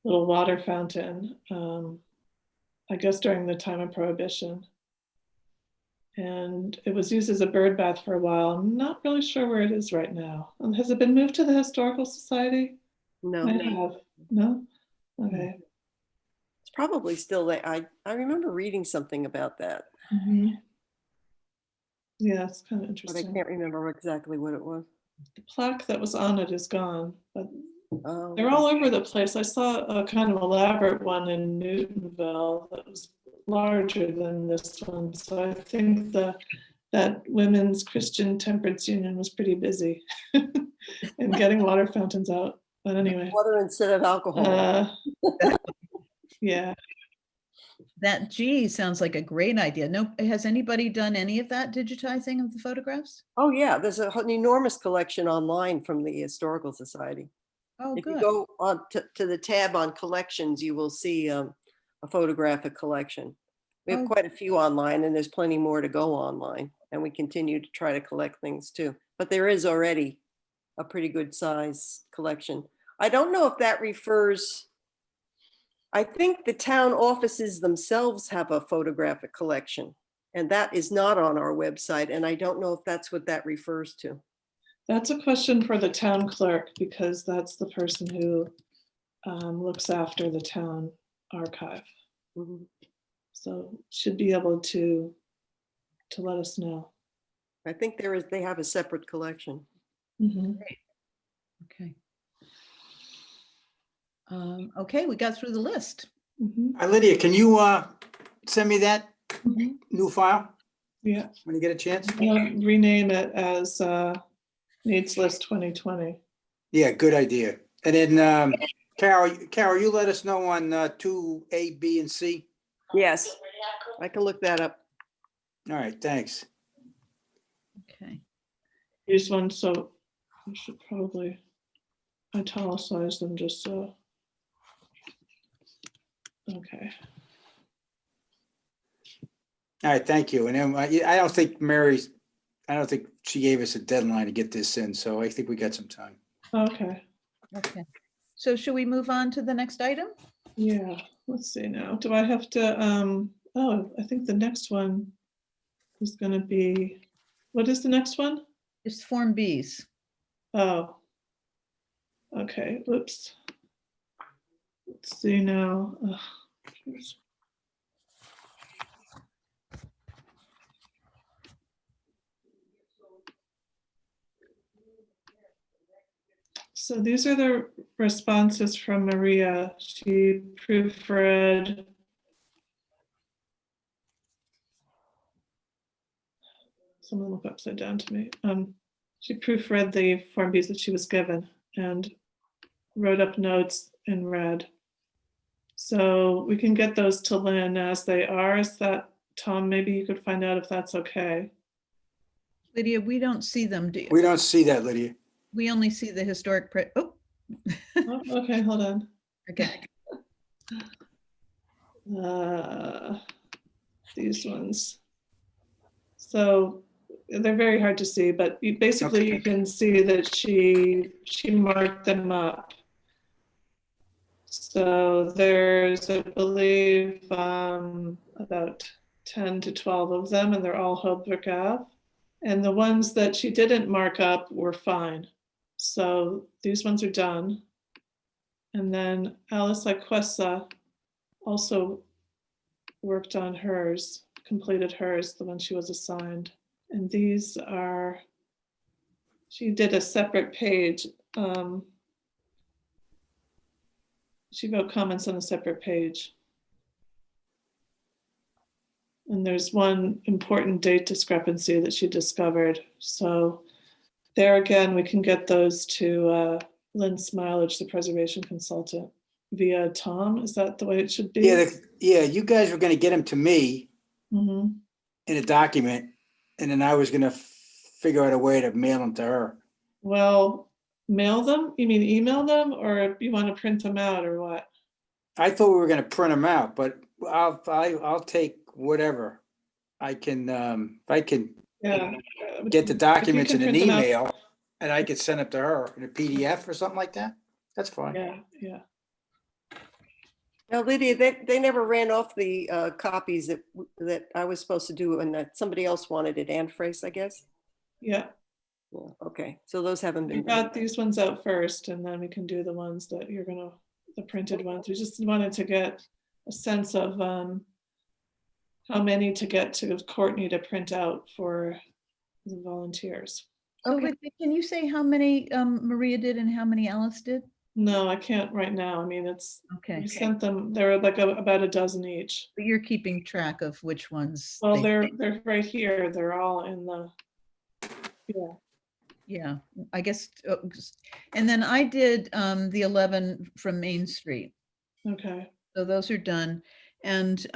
little water fountain, I guess during the time of Prohibition. And it was used as a bird bath for a while. I'm not really sure where it is right now. Has it been moved to the Historical Society? No, I have. No? Okay. it's probably still there. I remember reading something about that, Yeah, it's kind of but I interesting. can't remember exactly what it was. The plaque that was on it is gone, but Oh, they're all over the place. I saw a kind of elaborate one in Newtonville that was larger than this one. So I think that Women's Christian Temperance Union was pretty busy in getting water fountains out. But anyway, water instead of alcohol. yeah. That G sounds like a great idea. No, has anybody done any of that digitizing of the photographs? Oh, yeah, there's an enormous collection online from the Historical Society. Oh, If you good. go on to the tab on collections, you will see a photographic collection. We have Oh. quite a few online, and there's plenty more to go online, and we continue to try to collect things too. But there is already a pretty good size collection. I don't know if that refers, I think the town offices themselves have a photographic collection, and that is not on our website, and I don't know if that's what that refers to. That's a question for the town clerk because that's the person who looks after the town archive. Mhm. So should be able to let us know. I think they have a separate collection. Mhm. Okay. Okay, we got through the list. Mhm. Lydia, can you send me that Mhm. new file Yeah, when you get a chance? rename it as Needs List 2020. Yeah, good idea. And then Carol, you let us know on 2A, B, and C. Yes, I can look that up. All right, thanks. Okay. These ones, so I should probably italicize them just so. Okay. All right, thank you. And then I don't think she gave us a deadline to get this in, so I think we got some time. Okay. Okay. So should we move on to the next item? Yeah, let's see now. Do I have to, oh, I think the next one is gonna be, what is the next one? It's Form Bs. Oh. Okay, whoops. Let's see now. Ugh, here's- So these are the responses from Maria. She proofread. Someone look upside down to me. She proofread the Form Bs that she was given and wrote up notes in red. So we can get those to Lynn as they are. Is that, Tom, maybe you could find out if that's okay. Lydia, we don't see them, do you? We don't see that, Lydia. We only see the historic, oh. Oh, okay, hold on. Okay, These ones. So they're very hard to see, but basically you can see that she marked them up. So there's, I believe, about 10 to 12 of them, and they're all Holbrook Ave. And the ones that she didn't mark up were fine. So these ones are done. And then Alice Iquesa also worked on hers, completed hers, the one she was assigned. And these are, she did a separate page. She wrote comments on a separate page. And there's one important date discrepancy that she discovered. So there again, we can get those to Lynn Smilage, the preservation consultant, via Tom. Is that the way it should be? Yeah, you guys were gonna get them to me Mhm. in a document, and then I was gonna figure out a way to mail them to her. Well, mail them? You mean email them, or you want to print them out, or what? I thought we were gonna print them out, but I'll take whatever. I can, if I can Yeah. get the documents in an print them out- email and I could send it to her in a PDF or something like that, that's fine. Yeah. Now, Lydia, they never ran off the copies that I was supposed to do and that somebody else wanted it, Anne Frace, I guess. Yeah. Yeah, okay, so those haven't We been done. got these ones out first, and then we can do the ones that you're gonna, the printed ones. We just wanted to get a sense of how many to get to Courtney to print out for the volunteers. so Okay. Lydia, can you say how many Maria did and how many Alice did? No, I can't right now. I mean, it's, Okay, we sent them, there are like about a dozen each. but you're keeping track of which ones. Well, they- they're right here. They're all in the, yeah. Yeah, I guess, and then I did the 11 from Main Street. Okay. So those are done. And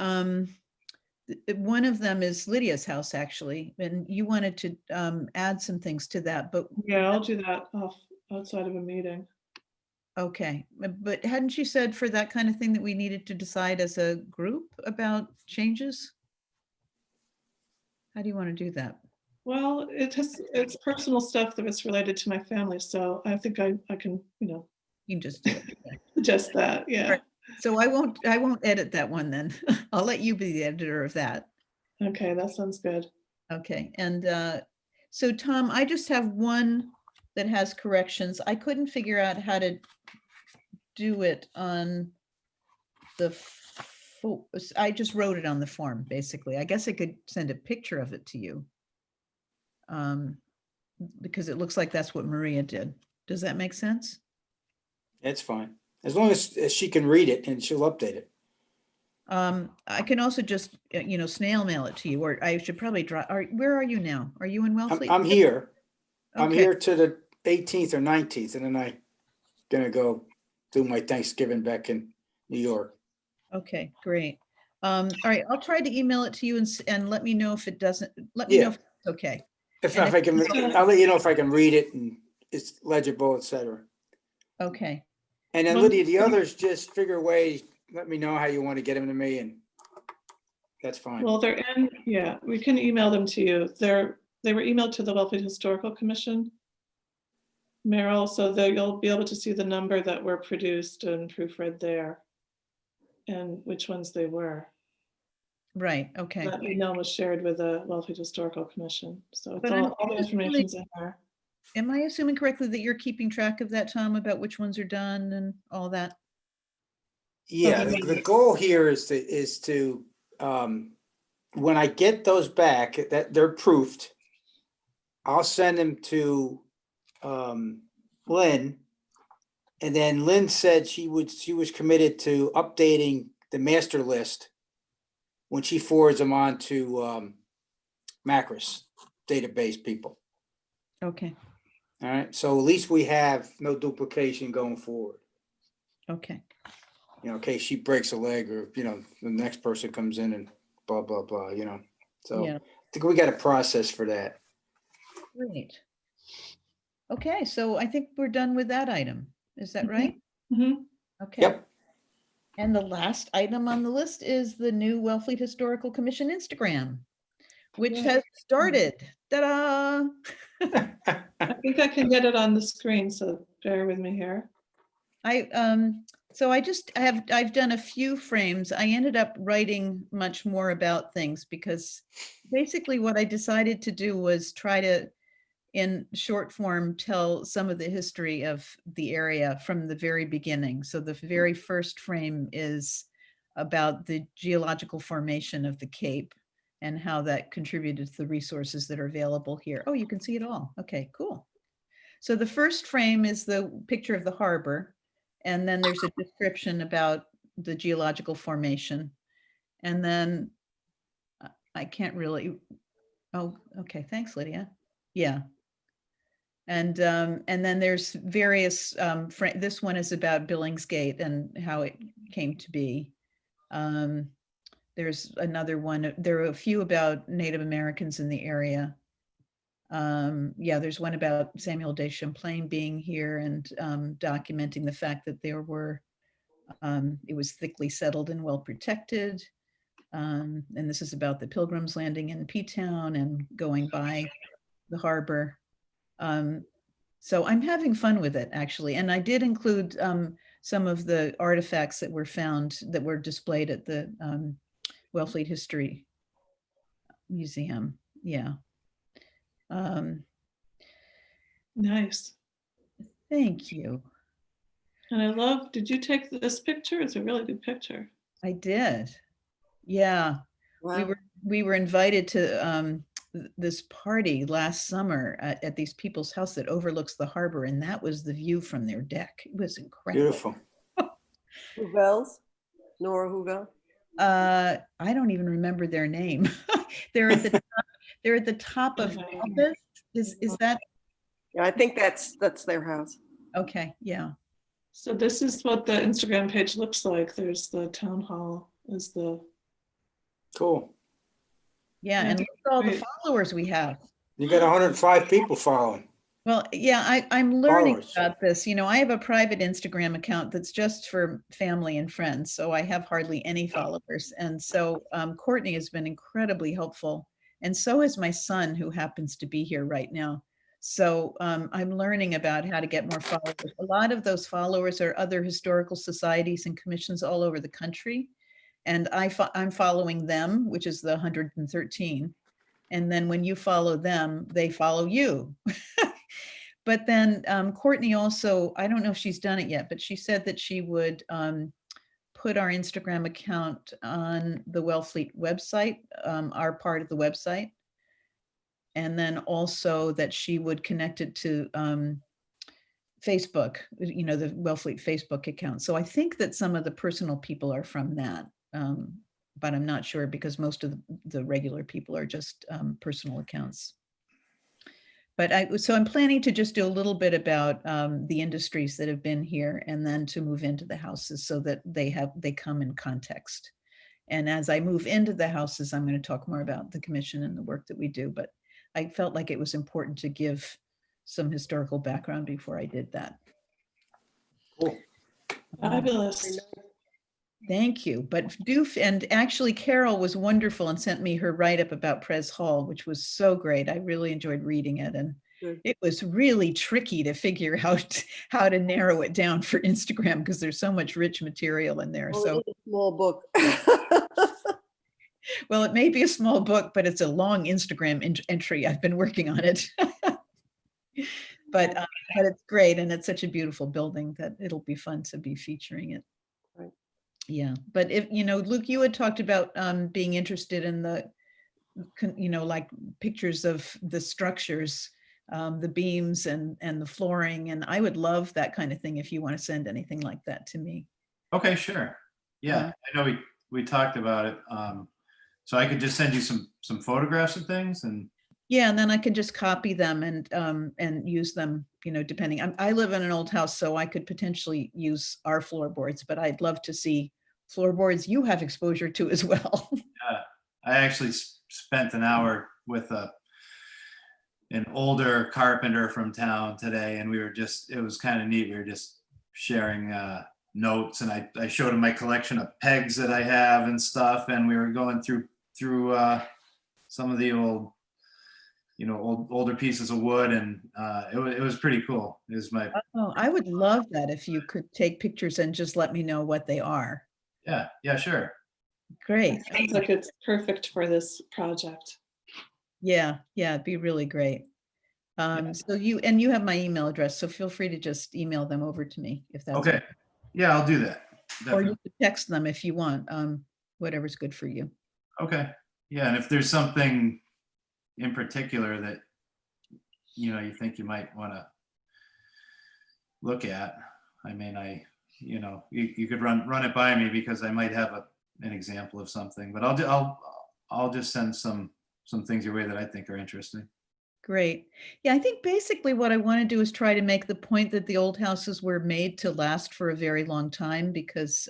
one of them is Lydia's house, actually, and you wanted to add some things to that, but Yeah, I'll do that outside of a meeting. okay. But hadn't you said for that kind of thing that we needed to decide as a group about changes? How do you want to do that? Well, it's personal stuff that is related to my family, so I think I can, You can just do it. Okay. suggest that, yeah. Right. So I won't edit that one then. I'll let you be the editor of that. Okay, that sounds good. Okay, and so Tom, I just have one that has corrections. I couldn't figure out how to do it on the I just wrote it on the form, basically. I guess I could send a picture of it to you. Because it looks like that's what Maria did. Does that make sense? That's fine. As long as she can read it and she'll update it. I can also just, snail mail it to you, or I should probably where are you now? Are you in Wellfleet? I'm here. I'm Okay. here to the 18th or 19th, and then I gonna go do my Thanksgiving back in New York. Okay, great. All right, I'll try to email it to you and let me know if it doesn't, let me know Yeah. if it's okay. If And I can, I'll let you know if I can read it and it's legible, etc. Okay, And then Well, Lydia, the others, just figure a way, let me know how you want to get them to me, and that's fine. Well, they're in, yeah, we can email them to you. They were emailed to the Wellfleet Historical Commission, Merrill, so that you'll be able to see the number that were produced and proofread there and which ones they were. right, okay. That email was shared with the Wellfleet Historical Commission. So it's But I'm all the information's in there. Am I assuming correctly that you're keeping track of that, Tom, about which ones are done and all that? Yeah, the goal here is to when I get those back, that they're proofed, I'll send them to Lynn. And then Lynn said she was committed to updating the master list when she forwards them on to Macris database people. Okay, All right, so at least we have no duplication going forward. okay, In case she breaks a leg or, the next person comes in and blah, blah, blah, So yeah, I think we got a process for that. great. Okay, so I think we're done with that item. Is that right? Mhm. Okay. Yep. And the last item on the list is the new Wellfleet Historical Commission Instagram, which has started. Ta-da! I think I can get it on the screen, so bear with me here. I've done a few frames. I ended up writing much more about things because basically what I decided to do was try to, in short form, tell some of the history of the area from the very beginning. So the very first frame is about the geological formation of the Cape and how that contributed to the resources that are available here. Oh, you can see it all. Okay, cool. So the first frame is the picture of the harbor, and then there's a description about the geological formation. And then I can't really, oh, okay, thanks, Lydia. Yeah. And then there's various, this one is about Billingsgate and how it came to be. There's another one, there are a few about Native Americans in the area. Yeah, there's one about Samuel de Champlain being here and documenting the fact that there were, it was thickly settled and well protected. And this is about the Pilgrims landing in P-Town and going by the harbor. So I'm having fun with it, actually. And I did include some of the artifacts that were found that were displayed at the Wellfleet History Museum. Yeah. Nice. Thank you. And I love, did you take this picture? It's a really good picture. I did. Yeah. Wow. We were invited to this party last summer at these people's house that overlooks the harbor, and that was the view from their deck. It was incredible. Beautiful. Huvels, Nora Huvel. I don't even remember their name. They're at the top, they're at the top of Jarves. Is that Yeah, I think that's their house. okay? Yeah. So this is what the Instagram page looks like. There's the town hall is the. Cool. Yeah, Yeah, and look at all the great. followers we have. You got 105 people following. Well, yeah, I'm learning Followers. about this. I have a private Instagram account that's just for family and friends, so I have hardly any followers. And so Courtney has been incredibly helpful, and so is my son, who happens to be here right now. So I'm learning about how to get more followers. A lot of those followers are other historical societies and commissions all over the country, and I'm following them, which is the 113. And then when you follow them, they follow you. But then Courtney also, I don't know if she's done it yet, but she said that she would put our Instagram account on the Wellfleet website, our part of the website. And then also that she would connect it to Facebook, the Wellfleet Facebook account. So I think that some of the personal people are from that, but I'm not sure because most of the regular people are just personal accounts. But so I'm planning to just do a little bit about the industries that have been here and then to move into the houses so that they come in context. And as I move into the houses, I'm going to talk more about the commission and the work that we do. But I felt like it was important to give some historical background before I did that. Cool. Fabulous. Thank you. But and actually Carol was wonderful and sent me her write-up about Pres Hall, which was so great. I really enjoyed reading it. And Good. it was really tricky to figure out how to narrow it down for Instagram because there's so much rich material in there. Well, So, it is a small book. well, it may be a small book, but it's a long Instagram entry. I've been working on it. But it's great. And it's such a beautiful building that it'll be fun to be featuring it. Right. Yeah. But if, Luke, you had talked about being interested in the, like pictures of the structures, the beams and the flooring. And I would love that kind of thing if you want to send anything like that to me. Okay, sure. Yeah, I know we talked about it. So I could just send you some photographs of things and. Yeah, and then I can just copy them and use them, depending. I live in an old house, so I could potentially use our floorboards, but I'd love to see floorboards you have exposure to as well. Yeah, I actually spent an hour with an older carpenter from town today, and it was kind of neat. We were just sharing notes, and I showed him my collection of pegs that I have and stuff, and we were going through some of the older pieces of wood, and it was pretty cool. It was my. Oh, I would love that if you could take pictures and just let me know what they are. Yeah, sure. Great. Sounds like it's perfect for this project. Yeah, it'd be really great. So you have my email address, so feel free to just email them over to me if that's Okay. Yeah, I'll do that. Or Definitely. you can text them if you want, whatever's good for you. Okay. Yeah, and if there's something in particular that you think you might want to look at, you could run it by me because I might have an example of something, but I'll just send some things your way that I think are interesting. Great. Yeah, I think basically what I want to do is try to make the point that the old houses were made to last for a very long time because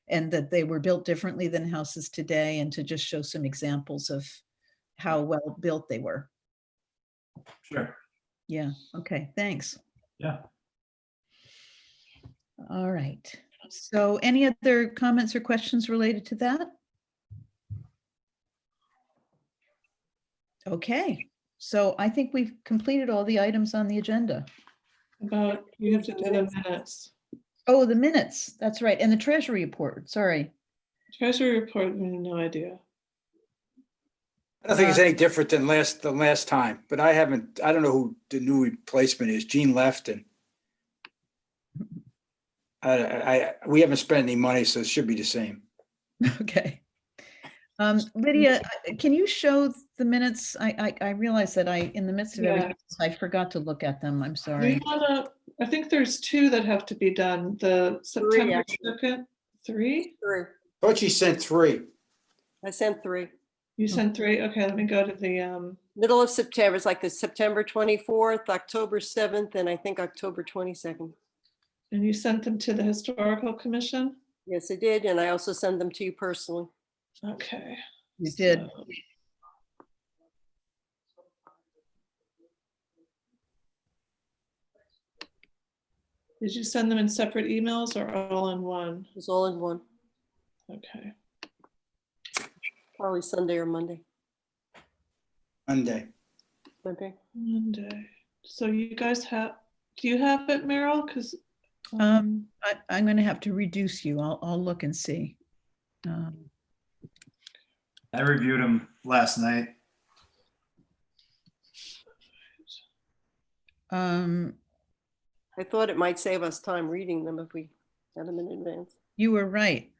and that they were built differently than houses today, and to just show some examples of how well built they were. Sure. Yeah. Okay. Thanks. Yeah. All right. So any other comments or questions related to that? Okay. So I think we've completed all the items on the agenda. About, you have to do the minutes. Oh, the minutes. That's right. And the treasury report. Sorry. Treasury report, no idea. I don't think it's any different than the last time, but I don't know who the new replacement is. Jean left and we haven't spent any money, so it should be the same. Okay. Lydia, can you show the minutes? I realize that in the midst of everything, I forgot to look at them. I'm sorry. I think there's 2 that have to be done. The September 2nd, 3? 3. Thought she sent 3. I sent 3. You sent 3? Okay, let me go to the, Middle of September. It's like the September 24th, October 7th, and I think October 22nd. and you sent them to the Historical Commission? Yes, I did. And I also send them to you personally. Okay. You did. So- Did you send them in separate emails or all in one? It's all in one. Okay. Probably Sunday or Monday. Monday. Okay. Monday. So you guys do you have it, Meryl? Because I'm going to have to reduce you. I'll look and see. I reviewed them last night. I thought it might save us time reading them if we had them in advance. You were right.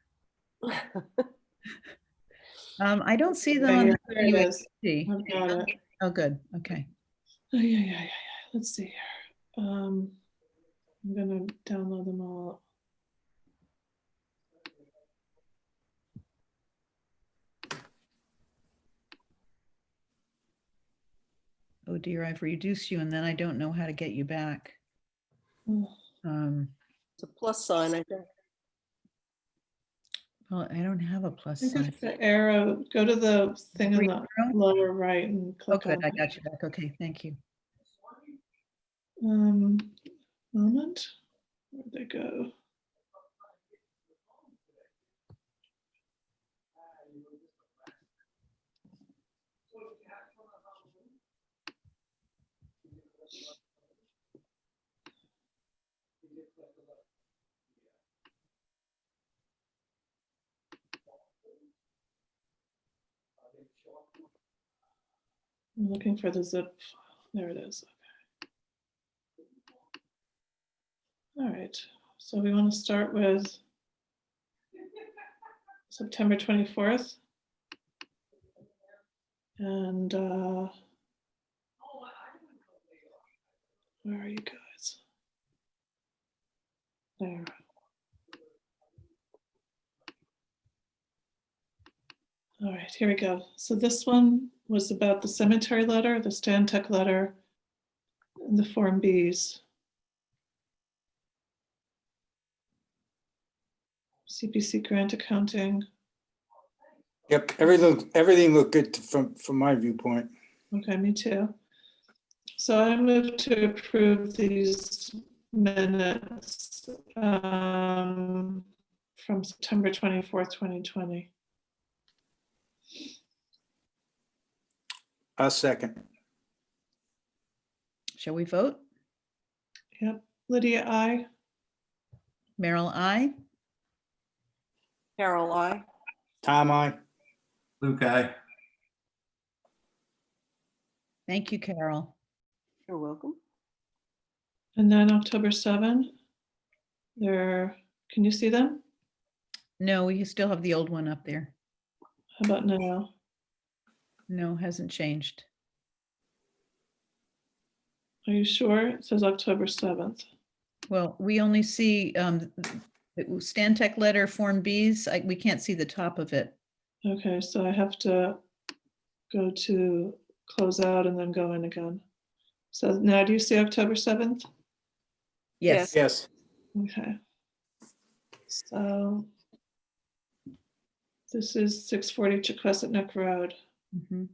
I don't see them Yeah, on here the it is. UHC. I've got it. Oh, good. Okay. Oh, yeah. Let's see here. I'm gonna download them all. Oh dear, I've reduced you and then I don't know how to get you back. Oh, It's a plus sign, I think. Well, I don't have a I plus think sign. it's the arrow. Go to the thing in Green the arrow? lower right and Oh, click good. on I it. got you back. Okay, thank you. Moment. Where'd they go? I'm looking for the zip file. There it is. Okay. All right. So we want to start with September 24th. And where are you guys? There. All right, here we go. So this one was about the cemetery letter, the Stantec letter, and the Form Bs. CPC grant accounting. Yep, everything looked good from my viewpoint. Okay, me too. So I move to approve these minutes from September 24th, 2020. I'll second. Shall we vote? Yep. Lydia, I. Merrill, I. Carol, I. Tom, I. Luke, aye. Thank you, Carol. You're welcome. And then October 7, there, can you see them? No, we still have the old one up there. How about now? No, hasn't changed. Are you sure? It says October 7th. Well, we only see the Stantec letter Form Bs. We can't see the top of it. Okay, so I have to go to close out and then go in again. So now do you see October 7th? Yes. Yes. Okay. So this is 640 Chequesset Neck Road. Mhm.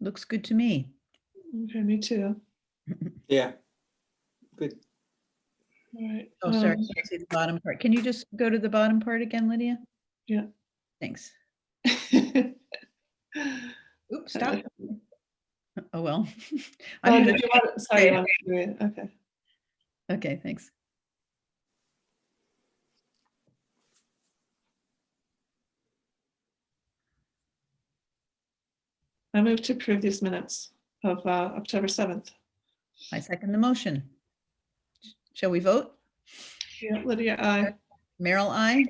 Looks good to me. Okay, me too. Yeah. Good. All right. Oh, sorry, I can't see the bottom part. Can you just go to the bottom part again, Lydia? Yeah. Thanks. Oops, Oops, stop. Oh, well. Oh, I'm did gonna, you want, sorry, you want to do it? Okay. okay, thanks. I move to approve these minutes of October 7th. I second the motion. Shall we vote? Yeah, Lydia, I. Merrill, I.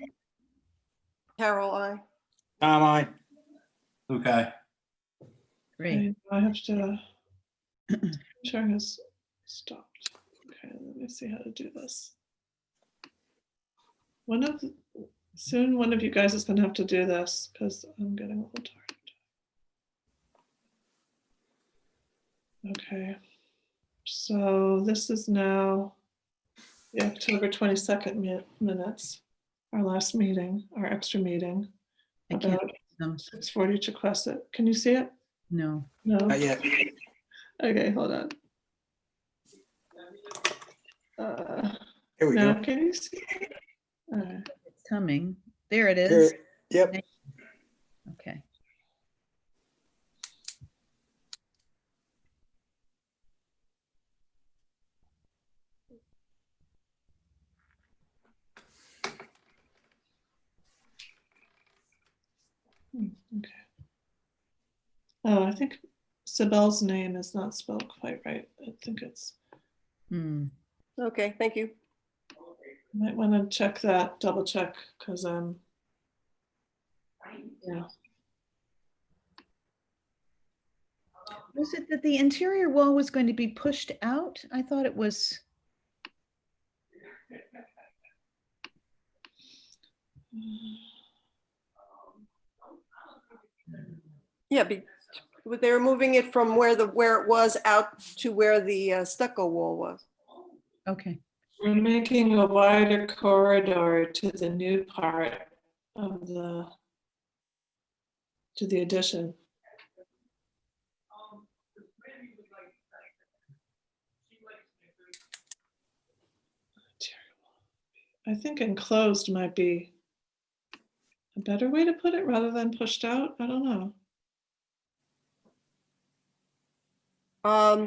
Carol, I. Tom, I. Luke, aye. Great. I have to, sharing has stopped. Okay, let me see how to do this. Soon one of you guys is gonna have to do this because I'm getting a little tired. Okay, so this is now the October 22nd minutes, our last meeting, our extra meeting I can't about see them. 640 Chequesset. Can you see it? No. No? Not yet. Okay, hold on. Here we Now, go. can you see it? All right. It's coming. There it Here, is. yep. Okay. Okay. Oh, I think Sibel's name is not spelled quite right. I think it's, Hmm. Okay, thank you. might want to check that, double check, because yeah. Was it that the interior wall was going to be pushed out? I thought it was. Yeah, they were moving it from where it was out to where the stucco wall was. Okay. We're making a wider corridor to the new part of to the addition. I think enclosed might be a better way to put it rather than pushed out. I don't know.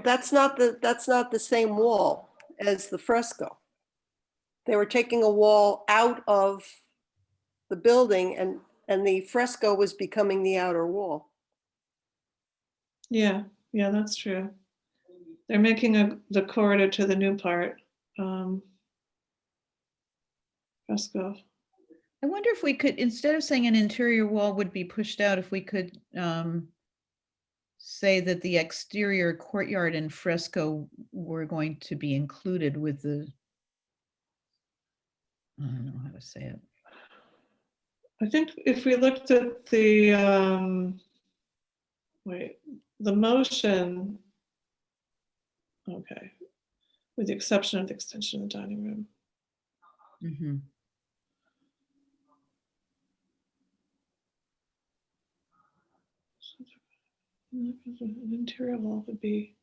That's not the same wall as the fresco. They were taking a wall out of the building and the fresco was becoming the outer wall. Yeah, yeah, that's true. They're making the corridor to the new part. Fresco. I wonder if we could, instead of saying an interior wall would be pushed out, if we could say that the exterior courtyard and fresco were going to be included with the, I don't know how to say it. I think if we looked at the the motion, okay, with the exception of the extension of the dining room. Mhm. An interior wall would be.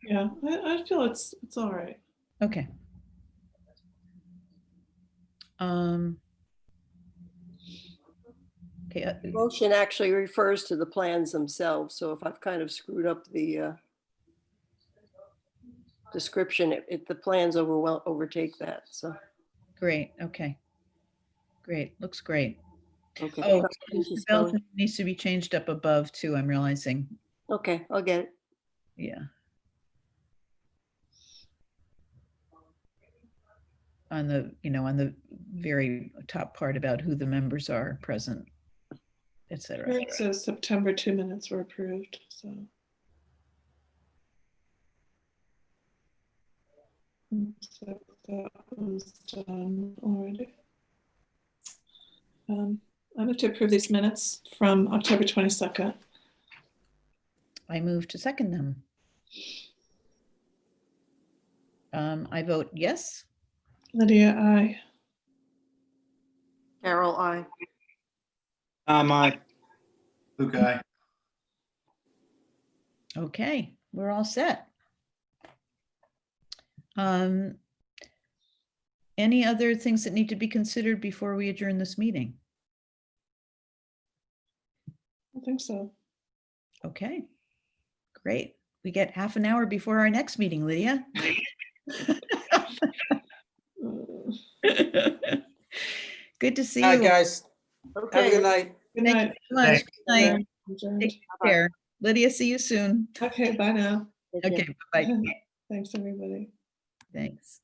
Yeah, I feel it's all right. Okay. Okay. Motion actually refers to the plans themselves. So if I've kind of screwed up the description, the plans overtake that. So, Great. Okay. Great. Looks great. okay. Oh, Mrs. Mr. Stone. Belton needs to be changed up above too, I'm realizing. Okay, I'll get it. Yeah. On the, on the very top part about who the members are present, et cetera. It says September 2 minutes were approved, so. So that was done already. I move to approve these minutes from October 22nd. I move to second them. I vote yes. Lydia, aye. Carol, I. Aye. Luke, aye. Okay, we're all set. Any other things that need to be considered before we adjourn this meeting? I think so. Okay, great. We get half an hour before our next meeting, Lydia. Good to see All right, you. guys. Have a Okay. good night. Good Thank night. you so much. Thanks. Good night. Adjourned. Take care. Lydia, see you soon. Okay, bye now. Take care. Okay, bye. Thanks, everybody. Thanks.